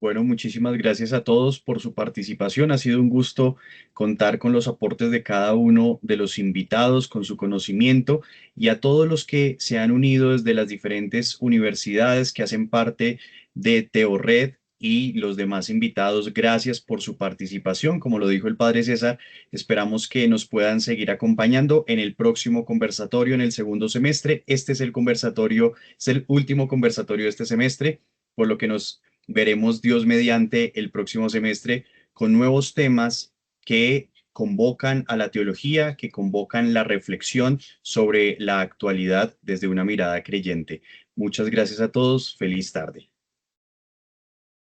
Bueno, muchísimas gracias a todos por su participación. Ha sido un gusto contar con los aportes de cada uno de los invitados, con su conocimiento, y a todos los que se han unido desde las diferentes universidades que hacen parte de Teored y los demás invitados. Gracias por su participación. Como lo dijo el padre César, esperamos que nos puedan seguir acompañando en el próximo conversatorio en el segundo semestre. Este es el conversatorio, es el último conversatorio de este semestre, por lo que nos veremos Dios mediante el próximo semestre con nuevos temas que convocan a la teología, que convocan la reflexión sobre la actualidad desde una mirada creyente. Muchas gracias a todos. Feliz tarde.